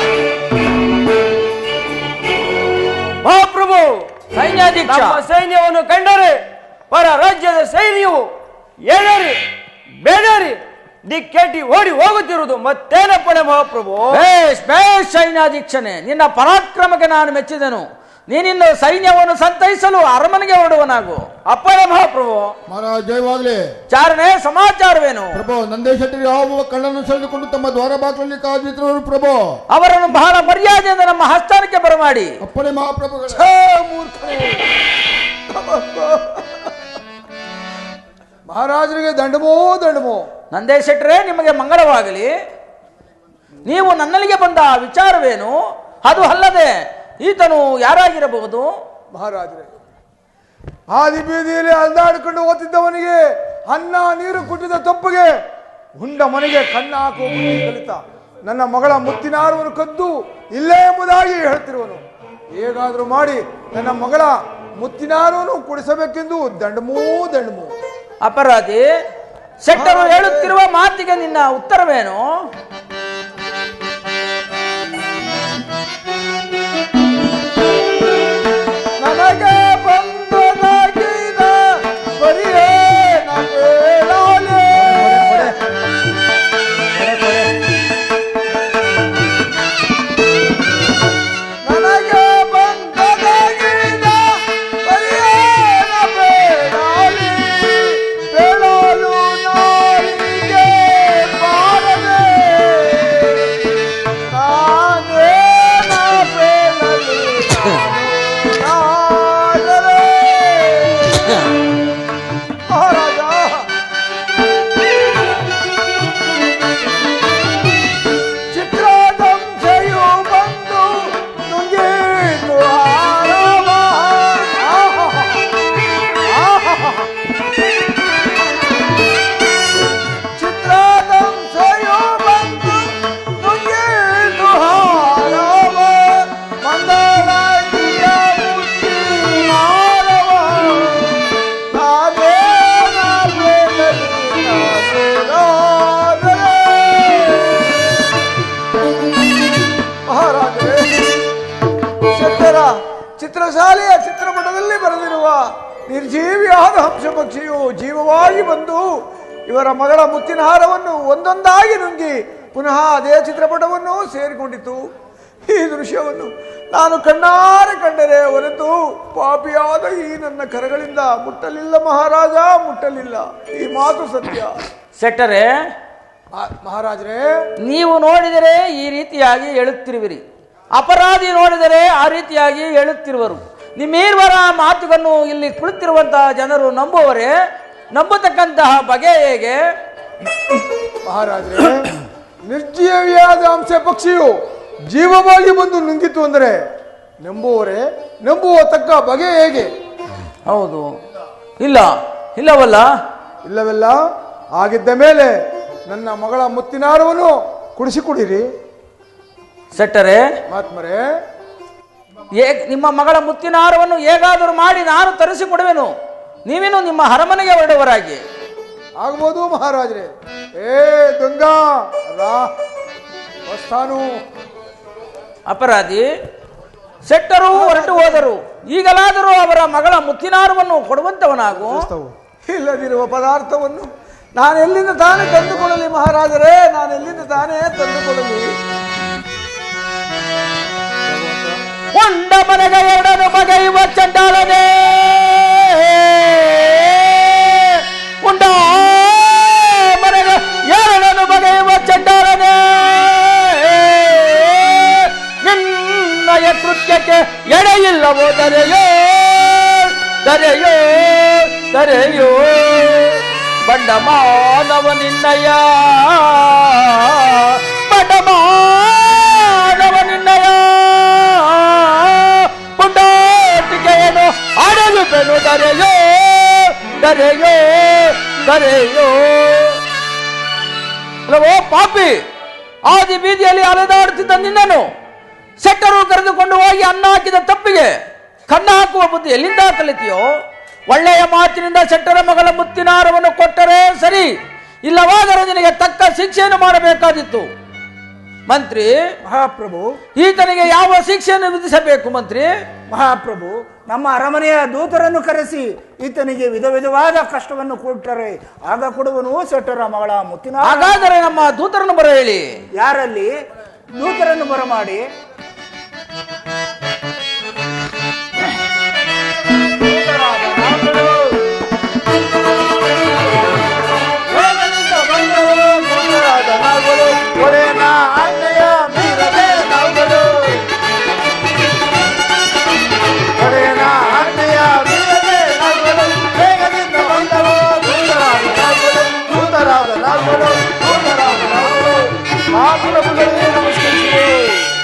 Speaker 5: ಮಹಾಪ್ರಭು,
Speaker 4: ಸೈನ್ಯಾಧೀಕ್ಷ,
Speaker 5: ನಮ್ಮ ಸೈನ್ಯವನ್ನು ಕಂಡರೆ ಪರ ರಾಜ್ಯದ ಸೈನ್ಯವು ಏಳರಿ ಬೇಡರಿ ದಿಕ್ಕೆಟ್ಟಿ ಓಡಿ ಹೋಗುತ್ತಿರುವುದು ಮತ್ತೇನಪ್ಪಣೆ ಮಹಾಪ್ರಭು?
Speaker 4: ಬೇಷ್ ಬೇಷ್ ಸೈನ್ಯಾಧೀಕ್ಷಣೆ, ನಿನ್ನ ಪರಾಕ್ರಮಕ್ಕೆ ನಾನು ಮೆಚ್ಚಿದೆನು. ನೀನಿನ್ನು ಸೈನ್ಯವನ್ನು ಸಂತೈಸಲು ಅರಮನೆಗೆ ಹೊರಡುವನಾಗು.
Speaker 5: ಅಪ್ಪಣೆ ಮಹಾಪ್ರಭು.
Speaker 6: ಮಹಾರಾಜ್ ಜಯವಾಗಲಿ.
Speaker 4: ಚಾರಣೆ ಸಮಾಚಾರವೇನು?
Speaker 6: ಪ್ರಭು, ನಂದೇಶೆಟ್ಟರು ಯಾವ ಕಳ್ಳನ್ನು ಸೆಳೆದುಕೊಂಡು ತಮ್ಮ ದ್ವಾರ ಬಾಗಿಲಲ್ಲಿ ಕಾದಿದ್ರು ಪ್ರಭು.
Speaker 4: ಅವರನ್ನು ಬಹಳ ಮರ್ಯಾದೆಯಿಂದ ನಮ್ಮ ಹಸ್ತಾನಕ್ಕೆ ಬರಮಾಡಿ.
Speaker 6: ಅಪ್ಪಣೆ ಮಹಾಪ್ರಭುಗಳೇ.
Speaker 3: ಮಹಾರಾಜರಿಗೆ ದಂಡಮೋ ದಂಡಮೋ.
Speaker 4: ನಂದೇಶೆಟ್ರೆ, ನಿಮಗೆ ಮಂಗಳವಾಗಲಿ. ನೀವು ನನ್ನಲ್ಲಿಗೆ ಬಂದ ವಿಚಾರವೇನು? ಅದು ಅಲ್ಲದೆ ಈತನು ಯಾರಾಗಿರಬಹುದು?
Speaker 3: ಮಹಾರಾಜರೇ, ಹಾದಿ ಬೀದಿಯಲ್ಲಿ ಅಲ್ದಾಡಿಕೊಂಡು ಓದ್ತಿದ್ದವನಿಗೆ ಅನ್ನ ನೀರು ಕುಟ್ಟಿದ ತಪ್ಪಿಗೆ ಹುಂಡ ಮನೆಗೆ ಕಣ್ಣ ಹಾಕುವ ಬುದ್ಧಿ ಕಲಿತ ನನ್ನ ಮಗಳ ಮುತ್ತಿನಾರವನ್ನು ಕದ್ದು ಇಲ್ಲೇ ಎಂಬುದಾಗಿ ಹೇಳ್ತಿರುವನು. ಹೇಗಾದರೂ ಮಾಡಿ ನನ್ನ ಮಗಳ ಮುತ್ತಿನಾರವನ್ನು ಕುಡಿಸಬೇಕೆಂದು ದಂಡಮೂ ದಂಡಮೂ.
Speaker 4: ಅಪರಾಧಿ, ಶೆಟ್ಟರು ಹೇಳುತ್ತಿರುವ ಮಾತಿಗೆ ನಿನ್ನ ಉತ್ತರವೇನು?
Speaker 3: ನನಗೆ ಬಂದದಾಗಿನ ಬರಿಯೇ ನಬೇಳಾಲೆ. ನನಗೆ ಬಂದದಾಗಿನ ಬರಿಯೇ ನಬೇಳಾಲೆ. ಬೇಳಾಲು ನಾಲಿಗೆ ಬಾರದೆ, ನಾನೇ ನಬೇಳಲು ಮಹಾರಾಜ, ಚಿತ್ರದಂಶೆಯು ಬಂದು ನುಂಗಿತು ಆರವ. ಚಿತ್ರದಂಶೆಯು ಬಂದು ನುಂಗಿತು ಹಾರವ. ಮಂದಳಗಿಯ ಮುತ್ತಿ ಮಾರವ. ಮಹಾರಾಜರೇ, ಶೆಟ್ಟರ ಚಿತ್ರಶಾಲೆಯ ಚಿತ್ರಪಟದಲ್ಲಿ ಬರೆದಿರುವ ನಿರ್ಜೀವಿಯಾದ ಹಂಸಪಕ್ಷಿಯು ಜೀವವಾಗಿ ಬಂದು ಇವರ ಮಗಳ ಮುತ್ತಿನ ಹಾರವನ್ನು ಒಂದೊಂದಾಗಿ ನುಂಗಿ ಪುನಃ ಅದೇ ಚಿತ್ರಪಟವನ್ನು ಸೇರಿಕೊಂಡಿತು. ಈ ದೃಶ್ಯವನ್ನು ನಾನು ಕಣ್ಣಾರೆ ಕಂಡರೆ ಹೊರತು ಪಾಪಿಯಾದ ಈ ನನ್ನ ಕರಗಳಿಂದ ಮುಟ್ಟಲಿಲ್ಲ ಮಹಾರಾಜ, ಮುಟ್ಟಲಿಲ್ಲ. ಈ ಮಾತು ಸತ್ಯ.
Speaker 4: ಶೆಟ್ಟರೆ,
Speaker 3: ಮಹಾರಾಜರೇ,
Speaker 4: ನೀವು ನೋಡಿದರೆ ಈ ರೀತಿಯಾಗಿ ಹೇಳುತ್ತಿರುವಿರಿ, ಅಪರಾಧಿ ನೋಡಿದರೆ ಆ ರೀತಿಯಾಗಿ ಹೇಳುತ್ತಿರುವರು. ನಿಮ್ಮೀರ್ವರ ಮಾತುಗಳನ್ನು ಇಲ್ಲಿ ಕುಳಿತಿರುವಂತಹ ಜನರು ನಂಬುವರೇ? ನಂಬತಕ್ಕಂತಹ ಬಗೆ ಹೇಗೆ?
Speaker 3: ಮಹಾರಾಜರೇ, ನಿರ್ಜೀವಿಯಾದ ಅಂಶ ಪಕ್ಷಿಯು ಜೀವವಾಗಿ ಬಂದು ನುಂಗಿತು ಅಂದರೆ ನಂಬುವರೆ ನಂಬುವ ತಕ್ಕ ಬಗೆ ಹೇಗೆ?
Speaker 4: ಹೌದು, ಇಲ್ಲವಲ್ಲ.
Speaker 3: ಇಲ್ಲವೆಲ್ಲ ಆಗಿದ್ದ ಮೇಲೆ ನನ್ನ ಮಗಳ ಮುತ್ತಿನಾರವನ್ನು ಕುಡಿಸಿಕೊಡಿರಿ.
Speaker 4: ಸೆಟ್ಟರೆ,
Speaker 3: ಮಹಾತ್ಮರೇ,
Speaker 4: ನಿಮ್ಮ ಮಗಳ ಮುತ್ತಿನಾರವನ್ನು ಹೇಗಾದರೂ ಮಾಡಿ ನಾನು ತರಿಸಿಕೊಡುವೆನು. ನೀವೇನು ನಿಮ್ಮ ಅರಮನೆಗೆ ಹೊರಡುವರಾಗಿ.
Speaker 3: ಆಗ್ಬೋದು ಮಹಾರಾಜರೇ. ಏ ದೊಂಗ ವಸ್ತಾನು.
Speaker 4: ಅಪರಾಧಿ ಸೆಟ್ಟರು ಹೊರಟು ಹೋದರು. ಈಗಲಾದರೂ ಅವರ ಮಗಳ ಮುತ್ತಿನಾರವನ್ನು ಕೊಡುವಂತವನಾಗು.
Speaker 2: ಇಲ್ಲದಿರುವ ಪದಾರ್ಥವನ್ನು ನಾನೆಲ್ಲಿಂದ ತಾನೇ ತಂದುಕೊಡಲಿ ಮಹಾರಾಜರೇ, ನಾನೆಲ್ಲಿಂದ ತಾನೇ ತಂದುಕೊಡಲಿ?
Speaker 4: ಕೊಂಡ ಮನೆಗ ಎರಡನು ಬಗೆಯುವ ಚಂಡಾಲನೆ, ಕೊಂಡ ಮನೆಗ ಎರಡನು ಬಗೆಯುವ ಚಂಡಾಲನೆ, ನಿನ್ನಯ ಕೃತ್ಯಕ್ಕೆ ಎಡೆಯಿಲ್ಲವೋ ದರೆಯೋ ದರೆಯೋ ದರೆಯೋ, ಬಂಡ ಮಾನವ ನಿನ್ನಯ, ಬಂಡ ಮಾನವ ನಿನ್ನಯ, ಪುಂಡಾಟಿಕೆಯನ್ನು ಆಡಲು ಬೆನು ದರೆಯೋ ದರೆಯೋ ದರೆಯೋ. ಅಲ್ಲವೋ ಪಾಪಿ, ಆದಿ ಬೀದಿಯಲ್ಲಿ ಅಲೆದಾಡುತ್ತಿದ್ದ ನಿನ್ನನ್ನು ಸೆಟ್ಟರು ಕರೆದುಕೊಂಡು ಹೋಗಿ ಅನ್ನ ಹಾಕಿದ ತಪ್ಪಿಗೆ ಕನ್ನ ಹಾಕುವ ಬುದ್ಧಿ ಎಲ್ಲಿಂದ ಕಲಿತೀಯೋ? ಒಳ್ಳೆಯ ಮಾತಿನಿಂದ ಸೆಟ್ಟರ ಮಗಳ ಮುತ್ತಿನಾರವನ್ನು ಕೊಟ್ಟರೆ ಸರಿ, ಇಲ್ಲವಾದರೆ ನಿನಗೆ ತಕ್ಕ ಶಿಕ್ಷೆಯನ್ನು ಮಾಡಬೇಕಾದಿತ್ತು. ಮಂತ್ರಿ,
Speaker 2: ಮಹಾಪ್ರಭು,
Speaker 4: ಈತನಿಗೆ ಯಾವ ಶಿಕ್ಷೆಯನ್ನು ವಿಧಿಸಬೇಕು ಮಂತ್ರಿ?
Speaker 2: ಮಹಾಪ್ರಭು, ನಮ್ಮ ಅರಮನೆಯ ದೂತರನ್ನು ಕರೆಸಿ ಈತನಿಗೆ ವಿಧ ವಿಧವಾದ ಕಷ್ಟವನ್ನು ಕೊಟ್ಟರೆ ಆಗ ಕೊಡುವನು ಸೆಟ್ಟರ ಮಗಳ ಮುತ್ತಿನ.
Speaker 4: ಹಾಗಾದರೆ ನಮ್ಮ ದೂತರನ್ನು ಬರ ಹೇಳಿ.
Speaker 2: ಯಾರಲ್ಲಿ ದೂತರನ್ನು ಬರಮಾಡಿ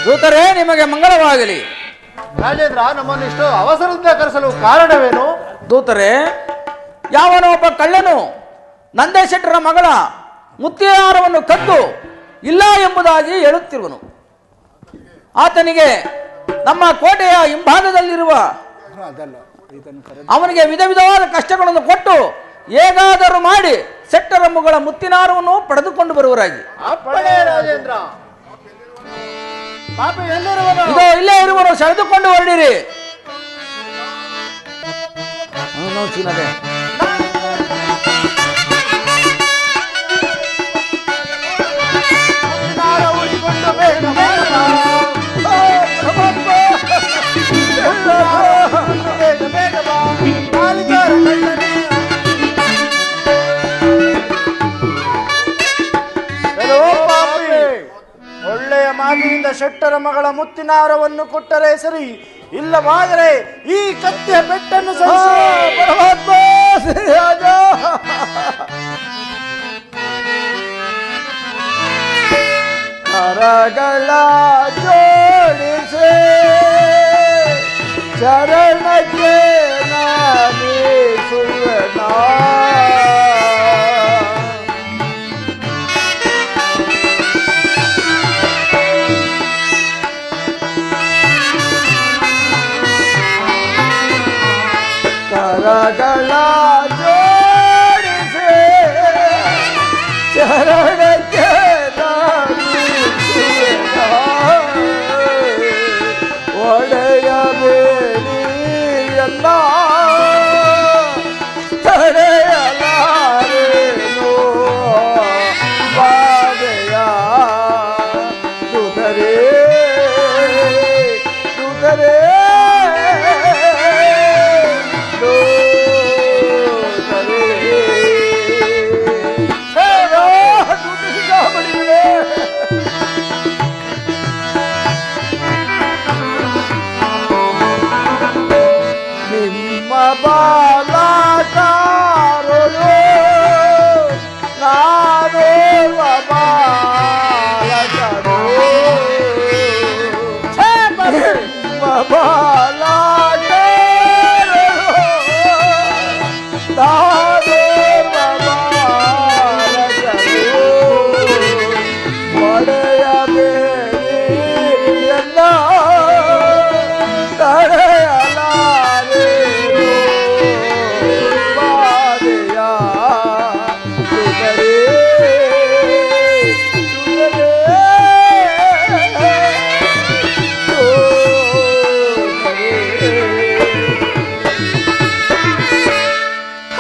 Speaker 4: ದೂತರೇ, ನಿಮಗೆ ಮಂಗಳವಾಗಲಿ.
Speaker 5: ರಾಜೇಂದ್ರ, ನಮ್ಮನ್ನು ಇಷ್ಟು ಅವಸರದಿಂದ ಕರೆಸಲು ಕಾರಣವೇನು?
Speaker 4: ದೂತರೇ, ಯಾವನೋ ಒಬ್ಬ ಕಳ್ಳನು ನಂದೇಶೆಟ್ಟರ ಮಗಳ ಮುತ್ತಿನಾರವನ್ನು ಕದ್ದು ಇಲ್ಲ ಎಂಬುದಾಗಿ ಹೇಳುತ್ತಿರುವನು. ಆತನಿಗೆ ನಮ್ಮ ಕೋಟೆಯ ಹಿಂಭಾಗದಲ್ಲಿರುವ ಅವನಿಗೆ ವಿಧ ವಿಧವಾದ ಕಷ್ಟಗಳನ್ನು ಕೊಟ್ಟು ಹೇಗಾದರೂ ಮಾಡಿ ಸೆಟ್ಟರ ಮಗಳ ಮುತ್ತಿನಾರವನ್ನು ಪಡೆದುಕೊಂಡು ಬರುವರಾಗಿ.
Speaker 5: ರಾಜೇಂದ್ರ,
Speaker 4: ಇದೋ ಇಲ್ಲೇ ಇರುವರು, ಸೆಳೆದುಕೊಂಡು ಹೊರಡಿರಿ. ಚಿನ್ನದೆ
Speaker 5: ಒಳ್ಳೆಯ ಮಾತಿನಿಂದ ಶೆಟ್ಟರ ಮಗಳ ಮುತ್ತಿನಾರವನ್ನು ಕೊಟ್ಟರೆ ಸರಿ, ಇಲ್ಲವಾದರೆ ಈ ಕತ್ತೆಯ ಪೆಟ್ಟನ್ನು
Speaker 2: ಕರಗಳ ಜೋಡಿಸಿ ಚರಣಕ್ಕೆ ನಾನಿಸುವೆನ. ಕರಗಳ ಜೋಡಿಸಿ ಚರಣಕ್ಕೆ ಒಡೆಯ ಬೇಡಿ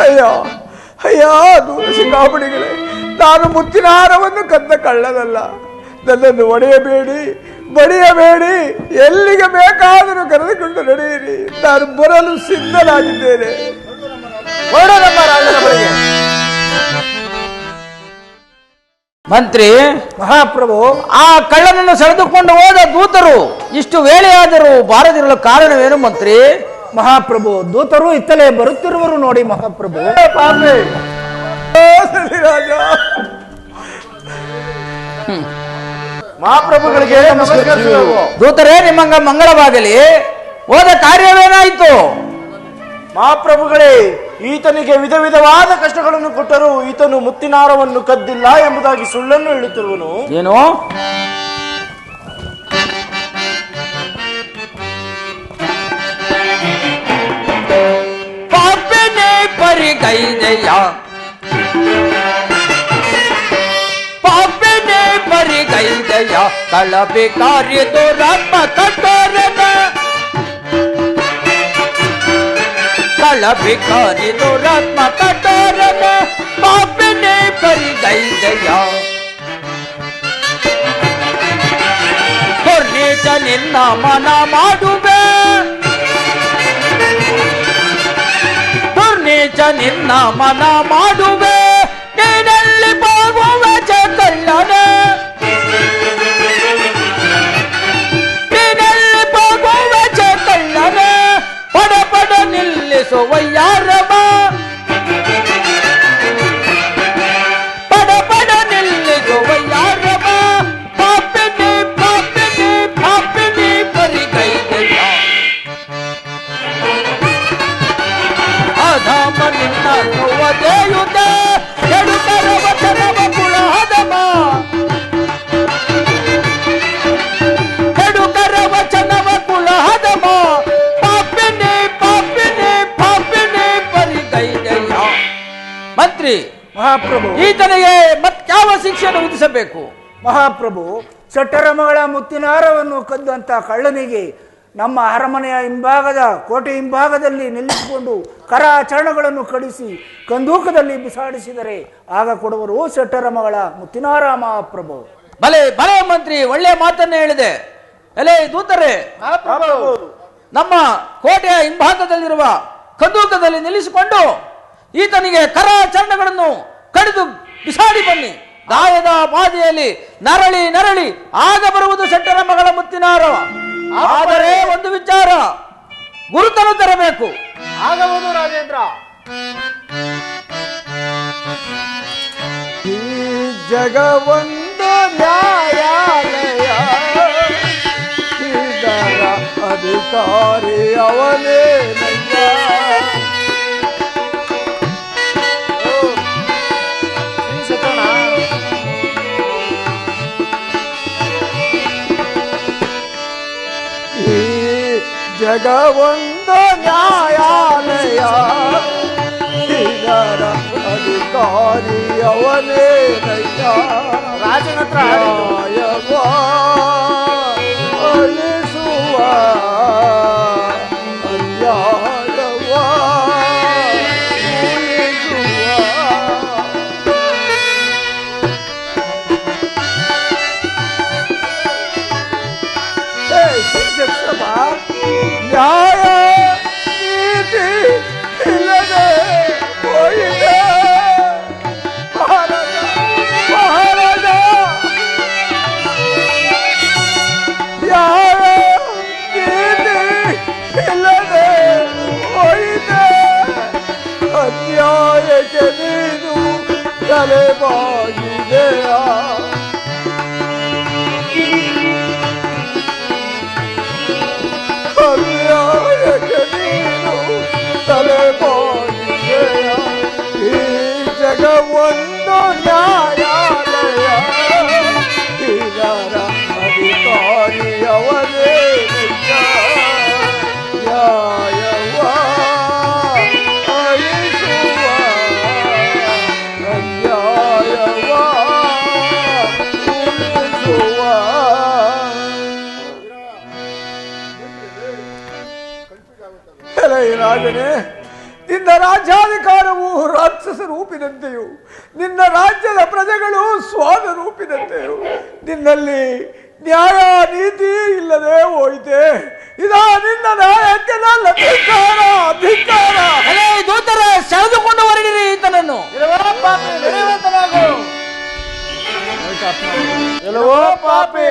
Speaker 2: ಅಯ್ಯ ಅಯ್ಯ ದೂರ ಸಿಕ್ಕಾಪಡಿಗಳೇ, ನಾನು ಮುತ್ತಿನ ಹಾರವನ್ನು ಕದ್ದ ಕಳ್ಳನಲ್ಲ. ನನ್ನನ್ನು ಬಡಿಯಬೇಡಿ, ಎಲ್ಲಿಗೆ ಬೇಕಾದರೂ ಕರೆದುಕೊಂಡು ನಡೆಯಿರಿ, ನಾನು ಬರಲು ಸಿದ್ಧನಾಗಿದ್ದೇನೆ.
Speaker 4: ಮಂತ್ರಿ
Speaker 2: ಮಹಾಪ್ರಭು,
Speaker 4: ಆ ಕಳ್ಳನನ್ನು ಸೆಳೆದುಕೊಂಡು ಹೋದ ದೂತರು ಇಷ್ಟು ವೇಳೆಯಾದರೂ ಬಾರದಿರಲು ಕಾರಣವೇನು ಮಂತ್ರಿ?
Speaker 2: ಮಹಾಪ್ರಭು, ದೂತರು ಇತ್ತಲೇ ಬರುತ್ತಿರುವರು ನೋಡಿ ಮಹಾಪ್ರಭು. ರಾಜ,
Speaker 5: ಮಹಾಪ್ರಭುಗಳಿಗೆ ನಮಸ್ಕರಿಸುವೆವು.
Speaker 4: ದೂತರೇ, ನಿಮ್ಮಂಗ ಮಂಗಳವಾಗಲಿ. ಹೋದ ಕಾರ್ಯವೇನಾಯಿತು?
Speaker 5: ಮಹಾಪ್ರಭುಗಳೇ, ಈತನಿಗೆ ವಿಧ ವಿಧವಾದ ಕಷ್ಟಗಳನ್ನು ಕೊಟ್ಟರು ಈತನು ಮುತ್ತಿನಾರವನ್ನು ಕದ್ದಿಲ್ಲ ಎಂಬುದಾಗಿ ಸುಳ್ಳನ್ನು ಹೇಳುತ್ತಿರುವನು.
Speaker 4: ಏನು? ಪಾಪನೆ ಪರಿಗೈದೆಯ, ಪಾಪನೆ ಪರಿಗೈದೆಯ, ಕಳಪೆ ಕಾರ್ಯದೋ ರಾತ್ಮ ಕಟ್ಟೋರನ, ಕಳಪೆ ರಾತ್ಮ ಕಟ್ಟೋರನ, ಪಾಪನೆ ಪರಿಗೈದೆಯ. ಹೊರ್ನೇಚ ನಿನ್ನ ಮನ ಮಾಡುವೆ, ಹೊರ್ನೇಚ ನಿನ್ನ ಮನ ಮಾಡುವೆ, ನೀನಲ್ಲಿ ಹೋಗುವ ಕಳ್ಳನೆ, ನೀನಲ್ಲಿ ಹೋಗುವ ಕಳ್ಳನೆ, ಪಡ ನಿಲ್ಲಿಸುವ ಯಾರವ, ಪಡ ನಿಲ್ಲಿಸುವ ಯಾರವ, ಪಾಪಿನಿ ಪಾಪಿನಿ ಪಾಪಿನಿ ಪರಿಗೈದೆಯ. ಅಧಾಮ ನಿನ್ನ ನೋವದೆಯುತ, ಎಡುತರ ವಚನವ ಕುಳಹದಮ, ಎಡುತರ ವಚನವ ಕುಳಹದಮ, ಪಾಪಿನಿ ಪಾಪಿನಿ ಪಾಪಿನಿ ಪರಿಗೈದೆಯ. ಮಂತ್ರಿ
Speaker 2: ಮಹಾಪ್ರಭು,
Speaker 4: ಈತನಿಗೆ ಮತ್ಯಾವ ಶಿಕ್ಷೆಯನ್ನು ವಿಧಿಸಬೇಕು?
Speaker 2: ಮಹಾಪ್ರಭು, ಶೆಟ್ಟರ ಮಗಳ ಮುತ್ತಿನಾರವನ್ನು ಕದ್ದಂತ ಕಳ್ಳನಿಗೆ ನಮ್ಮ ಅರಮನೆಯ ಹಿಂಭಾಗದ ಕೋಟೆ ಹಿಂಭಾಗದಲ್ಲಿ ನಿಲ್ಲಿಸಿಕೊಂಡು ಕರಾಚರಣಗಳನ್ನು ಕಡಿಸಿ ಕಂದೂಕದಲ್ಲಿ ಬಿಸಾಡಿಸಿದರೆ ಆಗ ಕೊಡುವರು ಶೆಟ್ಟರ ಮಗಳ ಮುತ್ತಿನಾರ. ಮಹಾಪ್ರಭು,
Speaker 4: ಭಲೆ ಭಲೆ ಮಂತ್ರಿ, ಒಳ್ಳೆಯ ಮಾತನ್ನೇ ಹೇಳಿದೆ. ಎಲೆ ದೂತರೇ, ನಮ್ಮ ಕೋಟೆಯ ಹಿಂಭಾಗದಲ್ಲಿರುವ ಕಂದೂಕದಲ್ಲಿ ನಿಲ್ಲಿಸಿಕೊಂಡು ಈತನಿಗೆ ಕರಾಚರಣೆಗಳನ್ನು ಕಡಿದು ಬಿಸಾಡಿ ಬನ್ನಿ. ಗಾಯದ ಬಾಧೆಯಲ್ಲಿ ನರಳಿ ನರಳಿ ಆಗ ಬರುವುದು ಶೆಟ್ಟರ ಮಗಳ ಮುತ್ತಿನಾರ. ಆದರೆ ಒಂದು ವಿಚಾರ, ಗುರುತನ್ನು ತರಬೇಕು.
Speaker 5: ಆಗಬಹುದು ರಾಜೇಂದ್ರ.
Speaker 2: ಈ ಜಗವೊಂದು ನ್ಯಾಯಾಲಯ, ಇದರ ಅಧಿಕಾರಿ ಅವನೇ ನಯ್ಯ. ಈ ಜಗವೊಂದು ನ್ಯಾಯಾಲಯ, ಇದರ ಅಧಿಕಾರಿ ಅವನೇ ನಯ್ಯ.
Speaker 5: ರಾಜನ ಹತ್ರ
Speaker 2: ನ್ಯಾಯವ ಅಲಿಸುವ ಅನ್ಯಾಯವ ಉಳಿಸುವ. ನ್ಯಾಯ ನೀತಿ ಇಲ್ಲದೆ ಹೋಯಿದೆ ಭಾರತ ಭಾರತ. ನ್ಯಾಯ ನೀತಿ ಇಲ್ಲದೆ ಹೋಯಿದೆ, ಅನ್ಯಾಯಕ್ಕೆ ನೀನು ತಲೆಬಾಗಿದೆಯ. ಅನ್ಯಾಯಕ್ಕೆ ನೀನು ತಲೆಬಾಗಿದೆಯ. ಈ ಜಗವೊಂದು ನ್ಯಾಯಾಲಯ, ಇದರ ಅಧಿಕಾರಿ ಅವನೇ ನ್ಯಾಯವ ಅಲಿಸುವ ಅನ್ಯಾಯ ರೂಪಿನಂತೆಯೂ ನಿನ್ನ ರಾಜ್ಯದ ಪ್ರಜೆಗಳು ಸ್ವಾದ ರೂಪಿನಂತೆಯೂ ನಿನ್ನಲ್ಲಿ ನ್ಯಾಯ ನೀತಿ ಇಲ್ಲದೆ ಹೋಯಿತೆ. ಇದಾ ನಿನ್ನ ನ್ಯಾಯಕ್ಕೆ ನನ್ನ ಧಿಕ್ಕಾರ ಧಿಕ್ಕಾರ.
Speaker 4: ದೂತರ ಸೆಳೆದುಕೊಂಡು ಹೊರಡಿರಿ ಈತನನ್ನು.
Speaker 5: ಎಲ್ಲವೋ ಪಾಪಿ,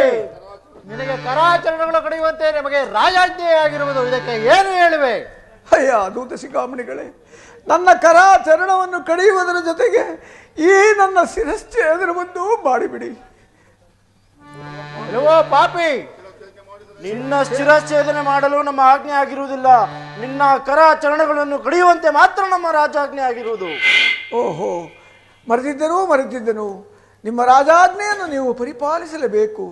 Speaker 5: ನಿನಗೆ ಕರಾಚರಣೆಗಳು ಕಡಿಯುವಂತೆ ನಮಗೆ ರಾಜಾಜ್ಞೆಯಾಗಿರುವುದು, ಇದಕ್ಕೆ ಏನು ಹೇಳುವೆ?
Speaker 2: ಅಯ್ಯ ದೂತ ಶಿಖಾಮಣಿಗಳೇ, ನನ್ನ ಕರಾಚರಣವನ್ನು ಕಡಿಯುವುದರ ಜೊತೆಗೆ ಈ ನನ್ನ ಶಿರಶ್ಛೇದನವನ್ನು ಮಾಡಿಬಿಡಿ.
Speaker 5: ಎಲ್ಲವೋ ಪಾಪಿ, ನಿನ್ನ ಶಿರಚ್ಛೇದನೆ ಮಾಡಲು ನಮ್ಮ ಆಜ್ಞೆ ಆಗಿರುವುದಿಲ್ಲ. ನಿನ್ನ ಕರಾಚರಣೆಗಳನ್ನು ಕಡಿಯುವಂತೆ ಮಾತ್ರ ನಮ್ಮ ರಾಜಾಜ್ಞೆ ಆಗಿರುವುದು.
Speaker 2: ಓಹೋ, ಮರೆತಿದ್ದನು. ನಿಮ್ಮ ರಾಜಾಜ್ಞೆಯನ್ನು ನೀವು ಪರಿಪಾಲಿಸಲೇಬೇಕು.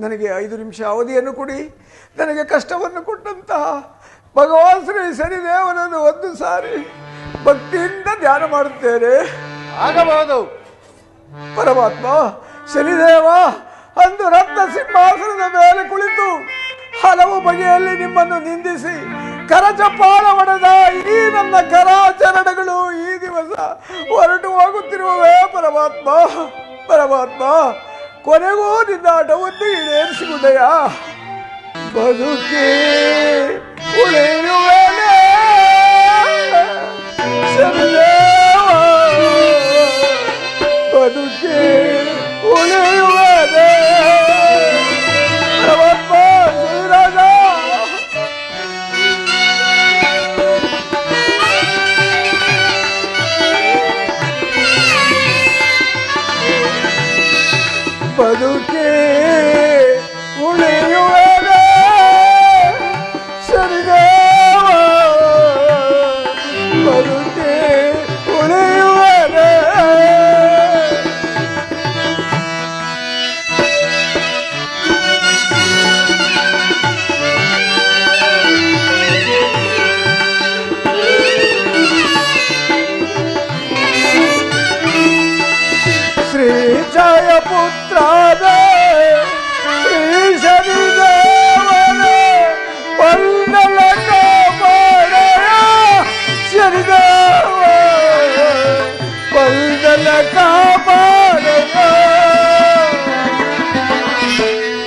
Speaker 2: ನನಗೆ 5 ನಿಮಿಷ ಅವಧಿಯನ್ನು ಕೊಡಿ. ನನಗೆ ಕಷ್ಟವನ್ನು ಕೊಟ್ಟಂತಹ ಭಗವಾನ್ ಶ್ರೀ ಶನಿದೇವನನ್ನು ಒಂದು ಸಾರಿ ಭಕ್ತಿಯಿಂದ ಧ್ಯಾನ ಮಾಡುತ್ತೇನೆ.
Speaker 5: ಆಗಬಹುದು.
Speaker 2: ಪರಮಾತ್ಮ ಶನಿದೇವ ಅಂದು ರತ್ನ ಸಿಂಹಾಸನದ ಮೇಲೆ ಕುಳಿತು ಹಲವು ಬಗೆಯಲ್ಲಿ ನಿಮ್ಮನ್ನು ನಿಂದಿಸಿ ಕರಚಪಾಳ ಹೊಡೆದ ಈ ನನ್ನ ಕರಾಚರಣೆಗಳು ಈ ದಿವಸ ಹೊರಟು ಹೋಗುತ್ತಿರುವವೇ ಪರಮಾತ್ಮ. ಕೊನೆಗೂ ನಿನ್ನ ಆಟವನ್ನು ಈಡೇರಿಸಿಕೊಂಡೆಯ. ಬದುಕಿ ಉಳಿಯುವನೇ ಶನಿದೇವ, ಬದುಕಿ ಉಳಿಯುವನೇ ಪರಮಾತ್ಮ ಶ್ರೀರಾಜ. ಬದುಕಿ ಉಳಿಯುವನೇ ಶನಿದೇವ, ಬದುಕಿ ಉಳಿಯುವನೇ. ಶ್ರೀ ಜಯಪುತ್ರಾದ ಶ್ರೀ ಶನಿದೇವನೇ ಪಂಡಲ ಕಾಪಾಡೆಯ ಶನಿದೇವ, ಪಂಡಲ ಕಾಪಾಡೆಯ.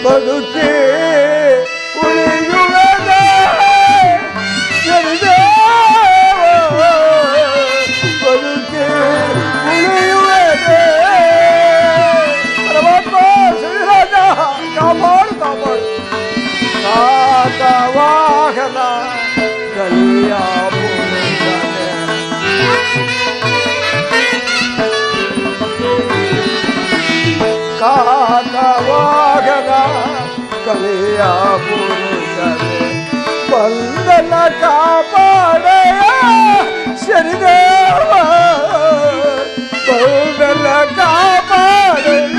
Speaker 2: ಬದುಕಿ ಉಳಿಯುವನೇ ಶನಿದೇವ, ಬದುಕಿ ಉಳಿಯುವನೇ ಪರಮಾತ್ಮ ಶ್ರೀರಾಜ. ಕಾಪಾಡು ಕಾಕವಾಹನ ಕಲಿಯ ಪುರುಷನೇ, ಕಾಕವಾಹನ ಕಲಿಯ ಪುರುಷನೇ, ಬಂಧನ ಕಾಪಾಡೆಯ ಶನಿದೇವ, ಬಂಧನ ಕಾಪಾಡೆಯ.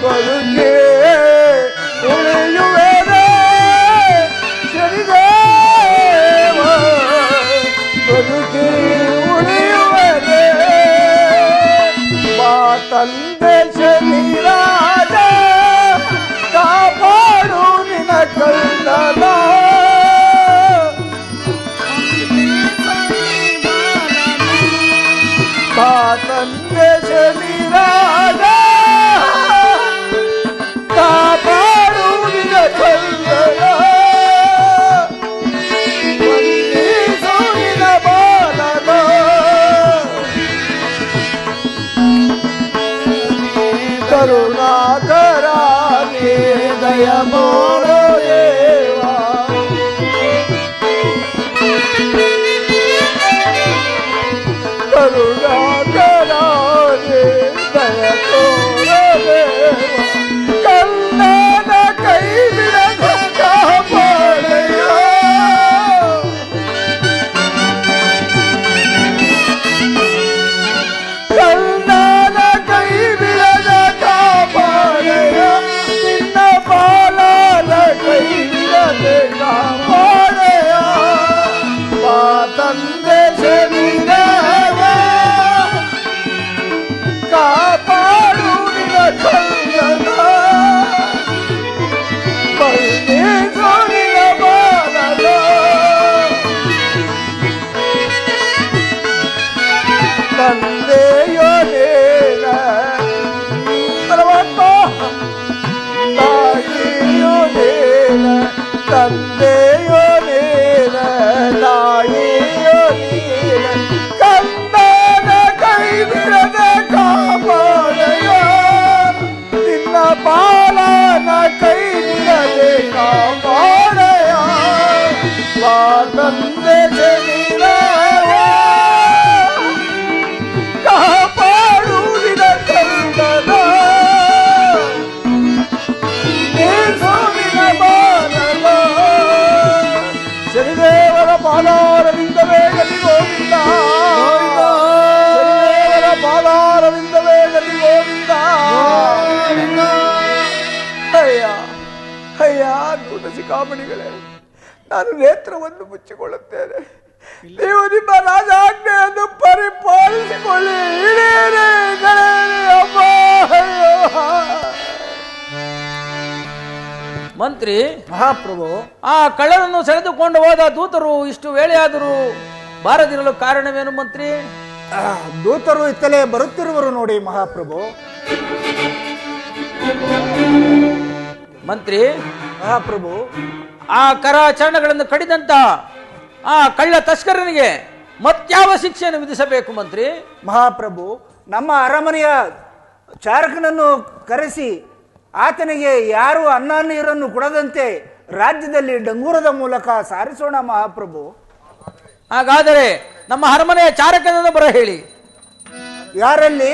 Speaker 2: ಬದುಕಿ ಉಳಿಯುವನೇ ಶನಿದೇವ, ಬದುಕಿ ಉಳಿಯುವನೇ. ಬಾ ತಂದೆ ಶನಿರಾಜ, ಕಾಪಾಡು ನಿನ ಕಳ್ಳನ. ಬಾ ತಂದೆ ಶನಿರಾಜ, ಕಾಪಾಡು ನಿನ ಕಳ್ಳನ. ವಂದಿಸು ನಿನ ಬಾಲನ. ಕರುಣಾಕರ ನೀ ದಯ ಮಾಡೋ ದೇವ, ಕರುಣಾಕರ ಶಿಖಾಮಣಿಗಳೇ, ನಾನು ನೇತ್ರವನ್ನು ಮುಚ್ಚಿಕೊಳ್ಳುತ್ತೇನೆ. ನೀವು ನಿಮ್ಮ ರಾಜಾಜ್ಞೆಯನ್ನು ಪರಿಪಾಲಿಸಿಕೊಳ್ಳಿ. ಇಳಿಯಿರಿ, ಇಳಿಯಿರಿ, ಅಮ್ಮ. ಅಯ್ಯೋ.
Speaker 4: ಮಂತ್ರಿ,
Speaker 5: ಮಹಾಪ್ರಭು,
Speaker 4: ಆ ಕಳ್ಳನನ್ನು ಸೆಳೆದುಕೊಂಡು ಹೋದ ದೂತರು ಇಷ್ಟು ವೇಳೆಯಾದರೂ ಬಾರದಿರಲು ಕಾರಣವೇನು ಮಂತ್ರಿ?
Speaker 5: ದೂತರು ಇತ್ತಲೇ ಬರುತ್ತಿರುವರು ನೋಡಿ ಮಹಾಪ್ರಭು.
Speaker 4: ಮಂತ್ರಿ,
Speaker 5: ಮಹಾಪ್ರಭು,
Speaker 4: ಆ ಕರಾಚರಣೆಗಳನ್ನು ಕಡಿದಂತ ಆ ಕಳ್ಳ ತಸ್ಕರನಿಗೆ ಮತ್ಯಾವ ಶಿಕ್ಷೆಯನ್ನು ವಿಧಿಸಬೇಕು ಮಂತ್ರಿ?
Speaker 5: ಮಹಾಪ್ರಭು, ನಮ್ಮ ಅರಮನೆಯ ಚಾರಕನನ್ನು ಕರೆಸಿ ಆತನಿಗೆ ಯಾರು ಅನ್ನ ನೀರನ್ನು ಕೊಡದಂತೆ ರಾಜ್ಯದಲ್ಲಿ ಡಂಗೂರದ ಮೂಲಕ ಸಾರಿಸೋಣ ಮಹಾಪ್ರಭು.
Speaker 4: ಹಾಗಾದರೆ ನಮ್ಮ ಅರಮನೆಯ ಚಾರಕನನ್ನು ಬರ ಹೇಳಿ.
Speaker 5: ಯಾರಲ್ಲಿ?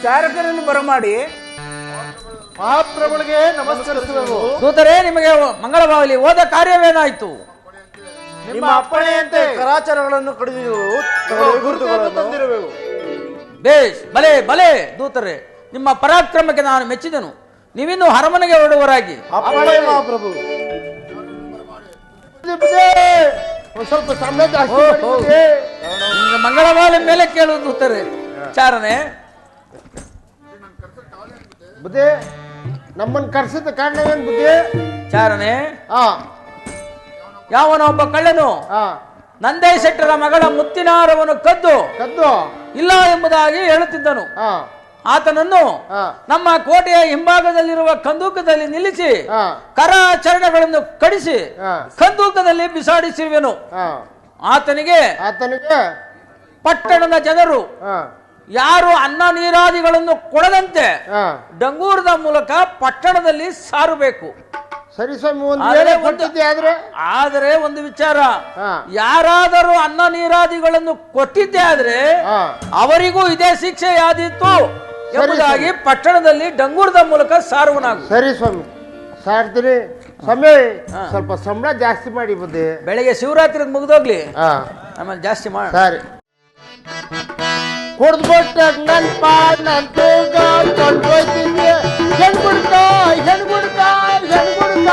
Speaker 5: ಚಾರಕನನ್ನು ಬರಮಾಡಿ.
Speaker 3: ಮಹಾಪ್ರಭುಗಳಿಗೆ ನಮಸ್ಕರಿಸುವೆವು.
Speaker 4: ದೂತರೇ, ನಿಮಗೆ ಮಂಗಳವಾಗಲಿ. ಹೋದ ಕಾರ್ಯವೇನಾಯ್ತು?
Speaker 5: ನಿಮ್ಮ ಅಪ್ಪಣೆಯಂತೆ ಕರಾಚಾರಗಳನ್ನು ತಂದಿರುವೆವು.
Speaker 4: ಬೇಷ್, ಬಲೆ ಬಲೆ ದೂತರೇ, ನಿಮ್ಮ ಪರಾಕ್ರಮಕ್ಕೆ ನಾನು ಮೆಚ್ಚಿದನು. ನೀವಿನ್ನು ಅರಮನೆಗೆ ಹೊರಡುವರಾಗಿ.
Speaker 5: ಅಪ್ಪಣೆ ಮಹಾಪ್ರಭು.
Speaker 3: ಸ್ವಲ್ಪ ಸಮಯ ಜಾಸ್ತಿ
Speaker 4: ಮಂಗಳವಾರ ಮೇಲೆ ಕೇಳುವುದು ದೂತರೇ. ಚಾರನೆ
Speaker 3: ಬುದ್ಧಿ, ನಮ್ಮನ್ನು ಕರ್ಸಿದ ಕಾರಣ ಏನ್ ಬುದ್ಧಿ?
Speaker 4: ಚಾರನೆ,
Speaker 3: ಹಾ
Speaker 4: ಯಾವನೊಬ್ಬ ಕಳ್ಳನು
Speaker 3: ಹಾ
Speaker 4: ನಂದೇ ಶೆಟ್ಟರ ಮಗಳ ಮುತ್ತಿನಾರವನ್ನು ಕದ್ದು ಇಲ್ಲ ಎಂಬುದಾಗಿ ಹೇಳುತ್ತಿದ್ದನು.
Speaker 3: ಹಾ
Speaker 4: ಆತನನ್ನು
Speaker 3: ಹಾ
Speaker 4: ನಮ್ಮ ಕೋಟೆಯ ಹಿಂಭಾಗದಲ್ಲಿರುವ ಕಂದೂಕದಲ್ಲಿ ನಿಲ್ಲಿಸಿ
Speaker 3: ಹಾ
Speaker 4: ಕರಾಚರಣೆಗಳನ್ನು ಕಡಿಸಿ
Speaker 3: ಹಾ
Speaker 4: ಕಂದೂಕದಲ್ಲಿ ಬಿಸಾಡಿಸಿರುವೆನು.
Speaker 3: ಹಾ
Speaker 4: ಆತನಿಗೆ ಪಟ್ಟಣದ ಜನರು
Speaker 3: ಹಾ
Speaker 4: ಯಾರು ಅನ್ನ ನೀರಾದಿಗಳನ್ನು ಕೊಡದಂತೆ
Speaker 3: ಹಾ
Speaker 4: ಡಂಗೂರದ ಮೂಲಕ ಪಟ್ಟಣದಲ್ಲಿ ಸಾರಬೇಕು.
Speaker 3: ಸರಿ ಸ್ವಾಮಿ,
Speaker 4: ಆದರೆ ಒಂದು ವಿಚಾರ,
Speaker 3: ಹಾ
Speaker 4: ಯಾರಾದರೂ ಅನ್ನ ನೀರಾದಿಗಳನ್ನು ಕೊಟ್ಟಿದ್ದೆ ಆದ್ರೆ
Speaker 3: ಹಾ
Speaker 4: ಅವರಿಗೂ ಇದೇ ಶಿಕ್ಷೆಯಾದೀತು ಎಂಬುದಾಗಿ ಪಟ್ಟಣದಲ್ಲಿ ಡಂಗೂರದ ಮೂಲಕ ಸಾರುವನಾಗು.
Speaker 3: ಸರಿ ಸ್ವಾಮಿ, ಸಾರ್ತೀನಿ ಸ್ವಾಮಿ. ಸ್ವಲ್ಪ ಸಂಬಳ ಜಾಸ್ತಿ ಮಾಡಿ ಬುದ್ಧಿ.
Speaker 4: ಬೆಳಿಗ್ಗೆ ಶಿವರಾತ್ರಿ ಮುಗಿದೋಗ್ಲಿ,
Speaker 3: ಹಾ
Speaker 4: ಆಮೇಲೆ ಜಾಸ್ತಿ ಮಾಡಿ.
Speaker 3: ಸರಿ. ಕುಡ್ದ್ಬಿಟ್ಟು ನನ್ ಪಾಡ್ ನನ್ ತೂಗ ತೊಂಡೋಯ್ತಿದ್ದೆ. ಹೆಣ್ಗುಡ್ಕ ಹೆಣ್ಗುಡ್ಕ ಹೆಣ್ಗುಡ್ಕ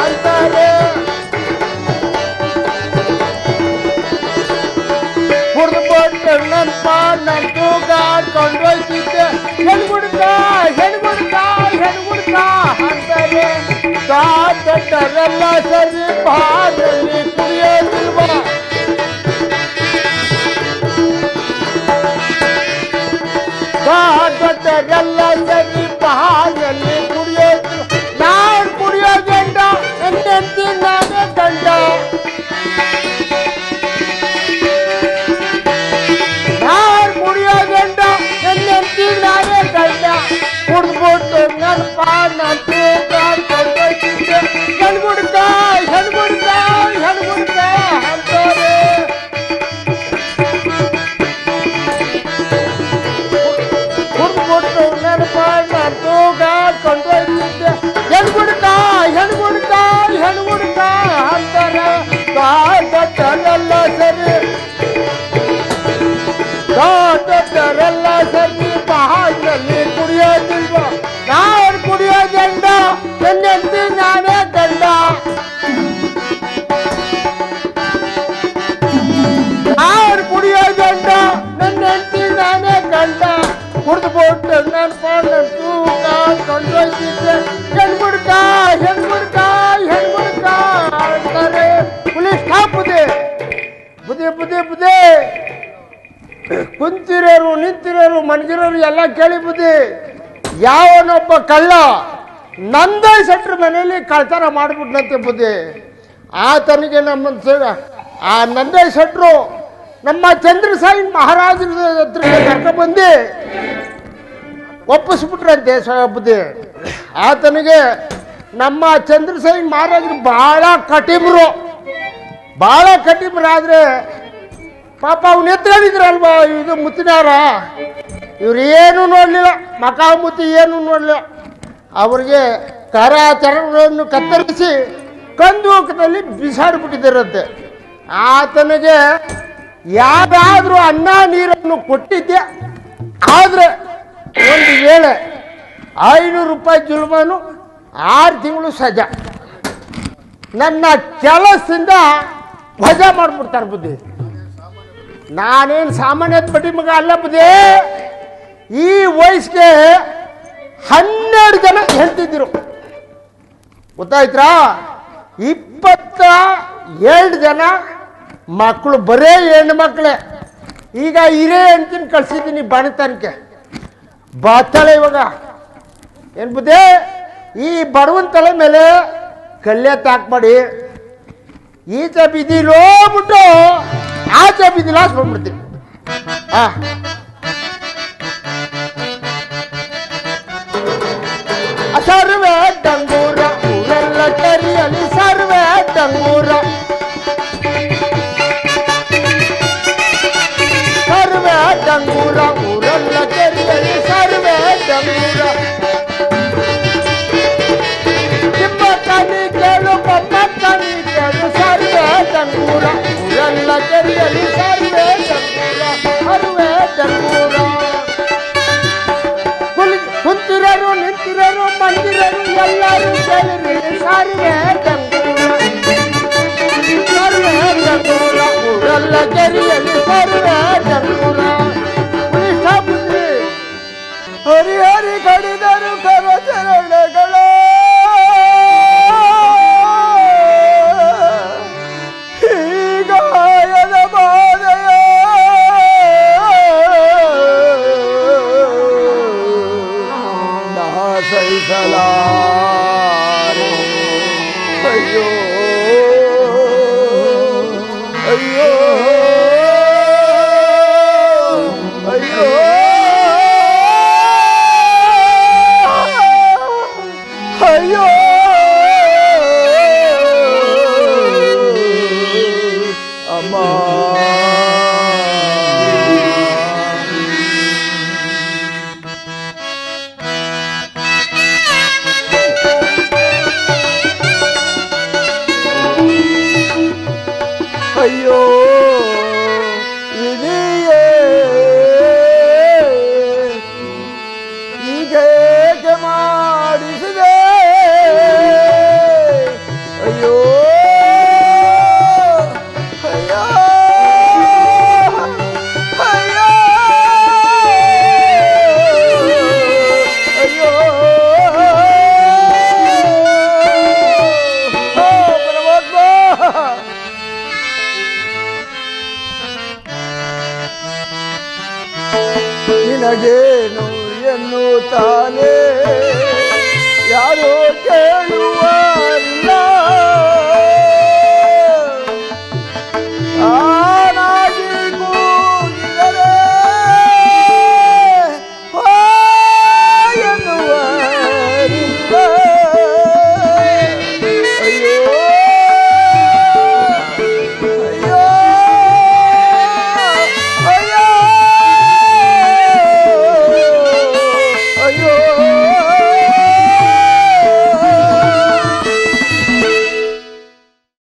Speaker 3: ಅಂತಾರೆ. ಕುಡ್ದ್ಬಿಟ್ಟು ನನ್ ಪಾಡ್ ನನ್ ತೂಗ ತೊಂಡೋಯ್ತಿದ್ದೆ. ಹೆಣ್ಗುಡ್ಕ ಹೆಣ್ಗುಡ್ಕ ಹೆಣ್ಗುಡ್ಕ ಅಂತಾರೆ. ದೊಡ್ಡರೆಲ್ಲ ಸರಿ ಬಾದಲ್ಲಿ ಕುಡಿಯೋದಿಲ್ವ? ದೊಡ್ಡರೆಲ್ಲ ಸರಿ ಬಾಯಲ್ಲಿ ಕುಡಿಯೋದು. ನಾನು ಕುಡಿಯೋ ಗಂಡ ಎಂತೆಂತಿ ನಾನೇ ಗಂಡ. ನಾನು ಕುಡಿಯೋ ಗಂಡ ಎಂತೆಂತಿ ನಾನೇ ಗಂಡ. ಕುಡ್ದ್ಬಿಟ್ಟು ನನ್ನ ಪಾಡ್ ನನ್ನ ತೂಕ ಕೊಂಡೋಯ್ತಿದ್ದೆ. ಹೆಣ್ಗುಡ್ಕ ಹೆಣ್ಗುಡ್ಕ ಹೆಣ್ಗುಡ್ಕ ಅಂತಾರೆ. ಕುಡ್ದ್ಬಿಟ್ಟು ನನ್ನ ಪಾಡ್ ನನ್ನ ತೂಕ ಕೊಂಡೋಯ್ತಿದ್ದೆ. ಹೆಣ್ಗುಡ್ಕ ಹೆಣ್ಗುಡ್ಕ ಹೆಣ್ಗುಡ್ಕ ಅಂತಾರೆ. ದೊಡ್ಡರೆಲ್ಲ ಸರಿ ದೊಡ್ಡರೆಲ್ಲ ಸರಿ ಬಹಾರಲ್ಲಿ ಕುಡಿಯೋದಿಲ್ವ? ನಾನು ಕುಡಿಯೋ ಗಂಡ ಎಂದೆಂತಿ ನಾನೇ ಗಂಡ. ನಾನು ಕುಡಿಯೋ ಗಂಡ ನನ್ನ ಹೆಂಡತಿ ನಾನೇ ಗಂಡ. ಕುಡ್ದ್ಬಿಟ್ಟು ನನ್ನ ಪಾಡ್ ನನ್ನ ತೂಕ ಕೊಂಡೋಯ್ತಿದ್ದೆ. ಹೆಣ್ಗುಡ್ಕ ಹೆಣ್ಗುಡ್ಕ ಹೆಣ್ಗುಡ್ಕ ಅಂತಾರೆ. ಪೊಲೀಸ್ ಬುದ್ಧಿ ಬುದ್ಧಿ ಬುದ್ಧಿ ಬುದ್ಧಿ. ಕುಂತಿರೋರು ನಿಂತಿರೋರು ಮನಗಿರೋರು ಎಲ್ಲ ಕೇಳಿ ಬುದ್ಧಿ. ಯಾವನೊಬ್ಬ ಕಳ್ಳ ನಂದೇ ಶೆಟ್ರ ಮನೆಯಲ್ಲಿ ಕಳ್ತನ ಮಾಡ್ಬಿಟ್ನಂತೆ ಬುದ್ಧಿ. ಆತನಿಗೆ ಆ ನಂದೇ ಶೆಟ್ರು ನಮ್ಮ ಚಂದ್ರಸಾಯಿ ಮಹಾರಾಜರ ಹತ್ರಕ್ಕೆ ಕರ್ಕೊಂಡ್ಬಂದು ಒಪ್ಪಿಸ್ಬಿಟ್ರಂತೆ ಬುದ್ಧಿ. ಆತನಿಗೆ ನಮ್ಮ ಚಂದ್ರಸಾಯಿ ಮಹಾರಾಜರು ಬಹಳ ಕಟಿಮ್ರಾದ್ರೆ ಪಾಪ ಅವ್ನು ಎತ್ಕೊಂಡಿದ್ರಲ್ವಾ ಇದು ಮುತ್ತಿನಾರ, ಇವ್ರು ಏನು ನೋಡಲಿಲ್ಲ, ಮುತ್ತಿ ಏನು ನೋಡಲಿಲ್ಲ. ಅವ್ರಿಗೆ ಕರಾಚರಣೆಗಳನ್ನು ಕತ್ತರಿಸಿ ಕಂದೂಕದಲ್ಲಿ ಬಿಸಾಡಿಬಿಟ್ಟಿದ್ದರಂತೆ. ಆತನಿಗೆ ಯಾರಾದರೂ ಅನ್ನ ನೀರನ್ನು ಕೊಟ್ಟಿದ್ದೆ ಆದರೆ ಒಂದು ವೇಳೆ 500 ರೂಪಾಯಿ ಜುಲ್ಮಾನು 6 ತಿಂಗಳು ಸಜಾ.
Speaker 7: ನನ್ನ ಕೆಲಸದಿಂದ ವಜಾ ಮಾಡ್ಬಿಡ್ತಾರೆ ಬುದ್ಧಿ. ನಾನೇನು ಸಾಮಾನ್ಯ ಬಡ್ಡಿ ಮಗ ಅಲ್ಲ ಬುದ್ಧಿ. ಈ ವಯಸ್ಸಿಗೆ 12 ಜನ ಹೆಂಡ್ತಿದ್ರು, ಗೊತ್ತಾಯ್ತಾ? 22 ಜನ ಮಕ್ಕಳು, ಬರೇ ಹೆಣ್ಣು ಮಕ್ಕಳೇ. ಈಗ ಹಿರೇ ಹೆಣ್ತಿನ ಕಳ್ಸಿದ್ದೀನಿ ಬಣತನಕ್ಕೆ, ಬಾತಾಳೆ ಇವಾಗ. ಏನು ಬುದ್ಧಿ? ಈ ಬಡವನ ತಲೆ ಮೇಲೆ ಕಲ್ಲೆತ್ತ ಹಾಕ್ಬೇಡಿ. ಈಚೆ ಬಿದ್ದಿಲ್ಲ ಹೋಗ್ಬಿಟ್ಟು ಆಚೆ ಬಿದ್ದಿಲ್ಲ ಹೋಗ್ಬಿಡ್ತೀನಿ. ಸರ್ವೆ ಡಂಗೂರ ಊರೆಲ್ಲ ಕೆರಿಯಲಿ, ಸರ್ವೆ ಡಂಗೂರ, ಸರ್ವೆ ಡಂಗೂರ ಊರೆಲ್ಲ ಕೆರಿಯಲಿ, ಸರ್ವೆ ಡಂಗೂರ. ನಿಮ್ಮ ಕನಿ ಕೇಳು ಕನಿ ಕೇಳು, ಸರ್ವೆ ಡಂಗೂರ ಊರೆಲ್ಲ ಕೆರಿಯಲಿ, ಸರ್ವೆ ಡಂಗೂರ, ಸರ್ವೆ ಡಂಗೂರ. ಕುಂತಿರೋರು ನಿಂತಿರೋರು ಮಂದಿರೋರು ಎಲ್ಲರೂ ಕೇಳಿರಿ, ಸರ್ವೆ ಡಂಗೂರ, ಸರ್ವೆ ಡಂಗೂರ ಊರೆಲ್ಲ ಕೆರಿಯಲಿ, ಸರ್ವೆ ಡಂಗೂರ. ಬುದ್ಧಿ
Speaker 2: ಹರಿಹರಿ ಕಡಿದರು ಕರಚರಣಗಳ ಹೀಗಾಯದ ಬಾಧೆಯ ನಾ ಸಹಿಸಲಾರೆ. ಅಯ್ಯೋ ಅಯ್ಯೋ ಅಯ್ಯೋ ಅಯ್ಯೋ ಅಮ್ಮ. ಅಯ್ಯೋ ವಿಧಿಯೇ ಹೀಗೇಕೆ ಮಾಡಿಸಿದೆ. ಅಯ್ಯೋ ಅಯ್ಯೋ ಅಯ್ಯೋ ಅಯ್ಯೋ ಪರಮಾತ್ಮ. ನಿನಗೇನು ಎನ್ನುತ್ತಾನೆ ಯಾರೋ ಕೇಳುವರಿಲ್ಲ.